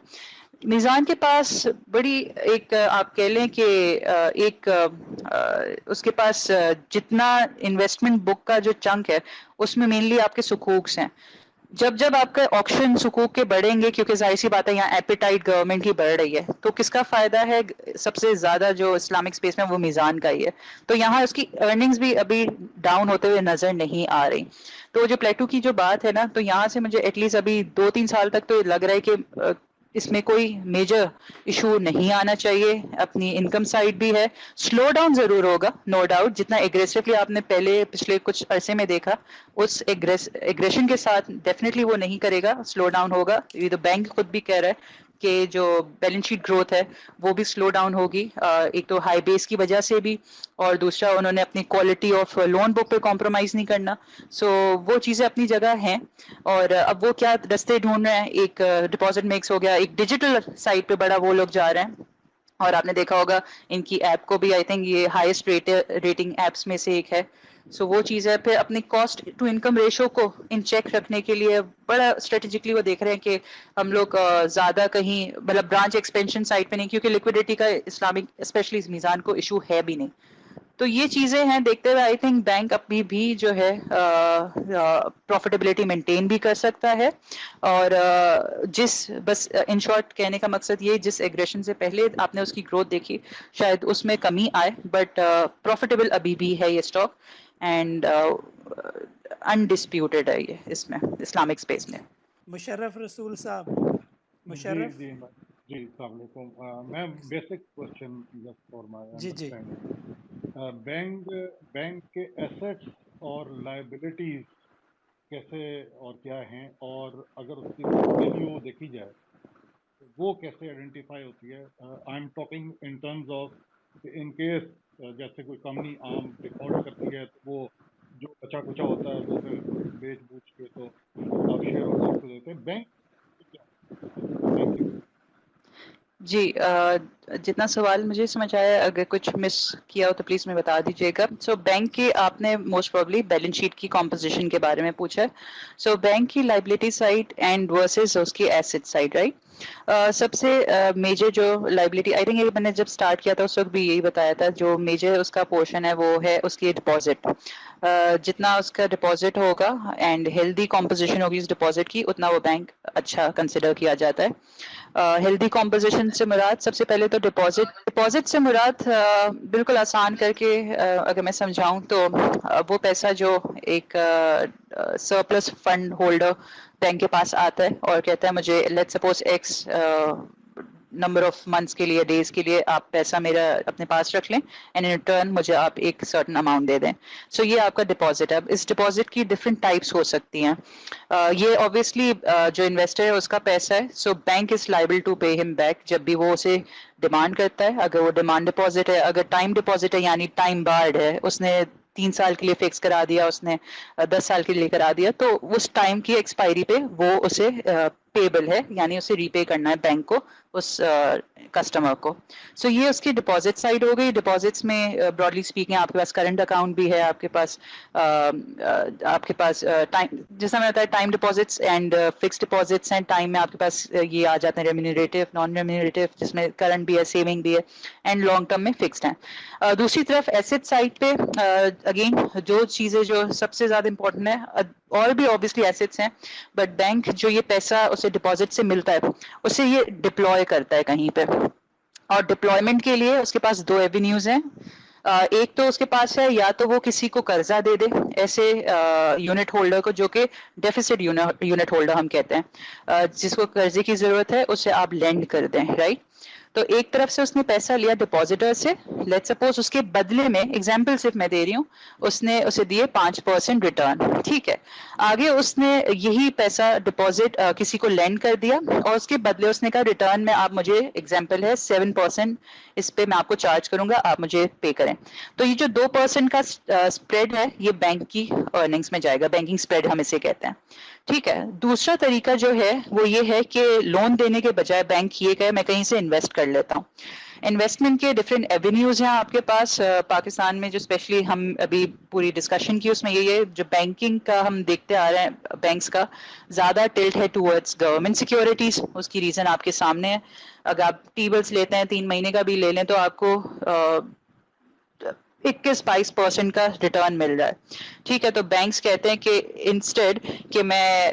میزان کے پاس بڑی ایک آپ کہہ لیں کہ ایک اس کے پاس جتنا انویسٹمنٹ بک کا جو چنک ہے اس میں مینلی آپ کے سکوکس ہیں. جب آپ کا آکشن سکوک کے بڑھیں گے، کیونکہ ظاہر سی بات ہے یہاں ایپیٹائٹ گورنمنٹ کی بڑھ رہی ہے، تو کس کا فائدہ ہے؟ سب سے زیادہ جو اسلامک اسپیس میں وہ میزان کا ہی ہے. تو یہاں اس کی ارننگز بھی ابھی ڈاؤن ہوتے ہوئے نظر نہیں آ رہی. تو جو پلیٹو کی جو بات ہے نا، تو یہاں سے مجھے ایٹ لیسٹ ابھی 2-3 سال تک تو لگ رہا ہے کہ اس میں کوئی میجر ایشو نہیں آنا چاہیے. اپنی انکم سائڈ بھی ہے، سلو ڈاؤن ضرور ہوگا نو ڈاؤٹ. جتنا ایگریسولی آپ نے پچھلے کچھ عرصے میں دیکھا اس ایگریشن کے ساتھ ڈیفینیٹلی وہ نہیں کرے گا، سلو ڈاؤن ہوگا. یہ تو بینک خود بھی کہہ رہا ہے کہ جو بیلنس شیٹ گروتھ ہے وہ بھی سلو ڈاؤن ہوگی، ایک تو ہائی بیس کی وجہ سے بھی، اور دوسرا انہوں نے اپنی کوالٹی آف لون بک پہ کمپرومائز نہیں کرنا. سو وہ چیزیں اپنی جگہ ہیں. اور اب وہ کیا رستے ڈھونڈ رہے ہیں، ایک ڈپازٹ مکس ہو گیا، ایک ڈیجیٹل سائٹ پہ بڑا وہ لوگ جا رہے ہیں. اور آپ نے دیکھا ہوگا ان کی ایپ کو بھی آئی تھنک یہ ہائیسٹ ریٹنگ ایپس میں سے ایک ہے. سو وہ چیز ہے. پھر اپنی کاسٹ ٹو انکم ریشو کو ان چیک رکھنے کے لیے بڑا اسٹریٹجکلی وہ دیکھ رہے ہیں کہ ہم لوگ زیادہ کہیں مطلب برانچ ایکسپینشن سائٹ پہ نہیں، کیونکہ لیکوڈیٹی کا اسلامک اسپیشلی میزان کو ایشو ہے بھی نہیں. تو یہ چیزیں ہیں دیکھتے ہوئے آئی تھنک بینک ابھی بھی جو ہے پروفیٹیبلٹی مینٹین بھی کر سکتا ہے، اور بس ان شارٹ کہنے کا مقصد یہ، جس ایگریشن سے پہلے آپ نے اس کی گروتھ دیکھی شاید اس میں کمی آئے، بٹ پروفیٹیبل ابھی بھی ہے یہ اسٹاک، اینڈ انڈسپیوٹیڈ ہے یہ اس میں اسلامک اسپیس میں۔ مشرف رسول صاحب، جی مشرف جی جی السلام علیکم میں basic question just for my جی جی انڈرسٹینڈنگ بینک کے ایسٹس اور لائبلٹیز کیسے اور کیا ہیں، اور اگر اس کی ریونیو دیکھی جائے وہ کیسے آئیڈینٹیفائی ہوتی ہے؟ I am talking in terms of in case جیسے کوئی کمپنی عام ڈیفالٹ کرتی ہے تو وہ جو بچا کچا ہوتا ہے وہ پھر بیچ بوچ کے تو آپ شیئر ہولڈرز کو دیتے ہیں، بینک تھینک یو۔ جی جتنا سوال مجھے سمجھ آیا، اگر کچھ مس کیا ہو تو پلیز میں بتا دیجیے گا۔ سو بینک کی آپ نے موسٹ پروبلی بیلنس شیٹ کی کمپوزیشن کے بارے میں پوچھا ہے۔ سو بینک کی لائبلٹی سائڈ اینڈ ورسز اس کی ایسٹ سائڈ، رائٹ؟ سب سے میجر جو لائبلٹی، آئی تھنک میں نے جب سٹارٹ کیا تھا اس وقت بھی یہی بتایا تھا، جو میجر اس کا پورشن ہے وہ ہے اس کی ڈپازٹ۔ جتنا اس کا ڈپازٹ ہوگا اینڈ ہیلدی کمپوزیشن ہوگی اس ڈپازٹ کی، اتنا وہ بینک اچھا کنسیڈر کیا جاتا ہے۔ ہیلدی کمپوزیشن سے مراد سب سے پہلے تو ڈپازٹ سے مراد بالکل آسان کر کے اگر میں سمجھاؤں تو وہ پیسہ جو ایک سرپلس فنڈ ہولڈر بینک کے پاس آتا ہے اور کہتا ہے مجھے let suppose x number of months کے لیے، ڈیز کے لیے آپ پیسہ میرا اپنے پاس رکھ لیں اینڈ ان ریٹرن مجھے آپ ایک سرٹن اماؤنٹ دے دیں۔ سو یہ آپ کا ڈپازٹ ہے۔ اب اس ڈپازٹ کی ڈفرینٹ ٹائپس ہو سکتی ہیں۔ یہ obviously جو انویسٹر ہے اس کا پیسہ ہے، so bank is liable to pay ہم بیک جب بھی وہ اسے ڈیمانڈ کرتا ہے۔ اگر وہ ڈیمانڈ ڈپازٹ ہے، اگر ٹائم ڈپازٹ ہے یعنی ٹائم بارڈ ہے، اس نے 3 سال کے لیے فکس کرا دیا، اس نے 10 سال کے لیے کرا دیا، تو اس ٹائم کی ایکسپائری پہ وہ اسے پیبل ہے، یعنی اسے ری پے کرنا ہے بینک کو، اس کسٹمر کو۔ سو یہ اس کی ڈپازٹ سائڈ ہو گئی۔ ڈپازٹس میں براڈلی اسپیکنگ آپ کے پاس کرنٹ اکاؤنٹ بھی ہے، آپ کے پاس ٹائم، جیسا میں بتایا time deposits and fix deposits ہیں۔ ٹائم میں آپ کے پاس یہ آ جاتے ہیں ریمینیریٹو، نان ریمینیریٹو، جس میں کرنٹ بھی ہے، سیونگ بھی ہے، اینڈ لانگ ٹرم میں فکسڈ ہیں۔ دوسری طرف ایسٹ سائڈ پہ اگین جو چیزیں جو سب سے زیادہ امپورٹنٹ ہے، اور بھی obviously ایسٹس ہیں، بٹ بینک جو یہ پیسہ اسے ڈپازٹ سے ملتا ہے اسے یہ ڈپلوائے کرتا ہے کہیں پہ، اور ڈپلائمنٹ کے لیے اس کے پاس 2 ایونیوز ہیں۔ ایک تو اس کے پاس ہے یا تو وہ کسی کو قرضہ دے دے، ایسے یونٹ ہولڈر کو جو کہ ڈیفیسٹ یونٹ ہولڈر ہم کہتے ہیں، جس کو قرضے کی ضرورت ہے اسے آپ لینڈ کر دیں، رائٹ؟ تو ایک طرف سے اس نے پیسہ لیا ڈپازیٹر سے، لیٹ سپوز اس کے بدلے میں، ایگزامپل صرف میں دے رہی ہوں، اس نے اسے دیے 5% ریٹرن، ٹھیک ہے؟ آگے اس نے یہی پیسہ ڈپازٹ کسی کو لینڈ کر دیا، اور اس کے بدلے اس نے کہا ریٹرن میں آپ مجھے، ایگزامپل ہے 7% اس پہ میں آپ کو چارج کروں گا، آپ مجھے پے کریں۔ تو یہ جو 2% کا اسپریڈ ہے یہ بینک کی ارننگس میں جائے گا، بینکنگ اسپریڈ ہم اسے کہتے ہیں، ٹھیک ہے؟ دوسرا طریقہ جو ہے وہ یہ ہے کہ لون دینے کے بجائے بینک یہ کہے میں کہیں سے انویسٹ کر لیتا ہوں۔ انویسٹمنٹ کے ڈفرینٹ ایونیوز ہیں آپ کے پاس پاکستان میں، جو اسپیشلی ہم ابھی پوری ڈسکشن کی اس میں یہ ہے، جو بینکنگ کا ہم دیکھتے آ رہے ہیں، بینکس کا زیادہ ٹلٹ ہے ٹورڈز گورنمنٹ سیکیورٹیز۔ اس کی ریزن آپ کے سامنے ہے، اگر آپ ٹی بلز لیتے ہیں 3 مہینے کا بھی لے لیں تو آپ کو 21-22% کا ریٹرن مل رہا ہے، ٹھیک ہے؟ تو بینکس کہتے ہیں کہ انسٹیڈ کہ میں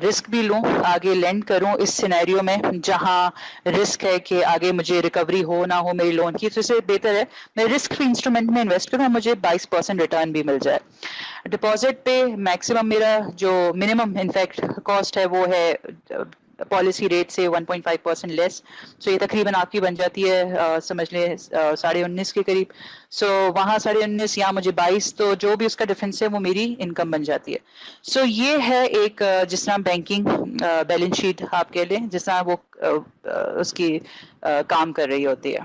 رسک بھی لوں، آگے لینڈ کروں اس سینیریو میں جہاں رسک ہے کہ آگے مجھے ریکوری ہو نہ ہو میری لون کی، تو اس سے بہتر ہے میں رسک فری انسٹرومنٹ میں انویسٹ کروں اور مجھے 22% ریٹرن بھی مل جائے۔ ڈپازٹ پہ میکسیمم میرا جو منیمم انفیکٹ کاسٹ ہے وہ ہے پالیسی ریٹ سے 1.5% لیس، سو یہ تقریباً آپ کی بن جاتی ہے سمجھ لیں 19.5 کے قریب۔ سو وہاں 19.5 یا مجھے 22، تو جو بھی اس کا ڈفرینس ہے وہ میری انکم بن جاتی ہے۔ سو یہ ہے ایک جس طرح بینکنگ بیلنس شیٹ آپ کہہ لیں، جس طرح وہ اس کی کام کر رہی ہوتی ہے۔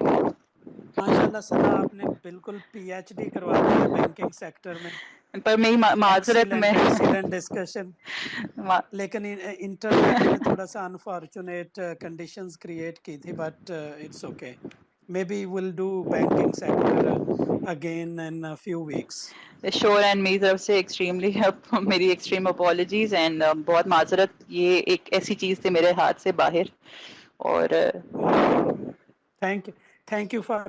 ماشاءاللہ ثنا، آپ نے بالکل پی ایچ ڈی کروا دی ہے بینکنگ سیکٹر میں۔ پر میری معذرت میں ایکسیلنٹ ڈسکشن، لیکن انٹرنیٹ نے تھوڑا سا انفارچونیٹ کنڈیشنز کریٹ کی تھی، but it's okay, maybe will do banking sector again in few weeks. Sure, and میری طرف سے ایکسٹریملی میری ایکسٹریم اپالوجیز اینڈ بہت معذرت، یہ ایک ایسی چیز تھی میرے ہاتھ سے باہر، اور thank you for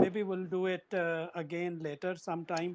Maybe we'll do it again later sometime.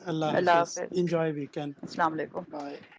Allah Allah Hafiz. Hafiz. Enjoy weekend. Assalamu alaikum. Bye.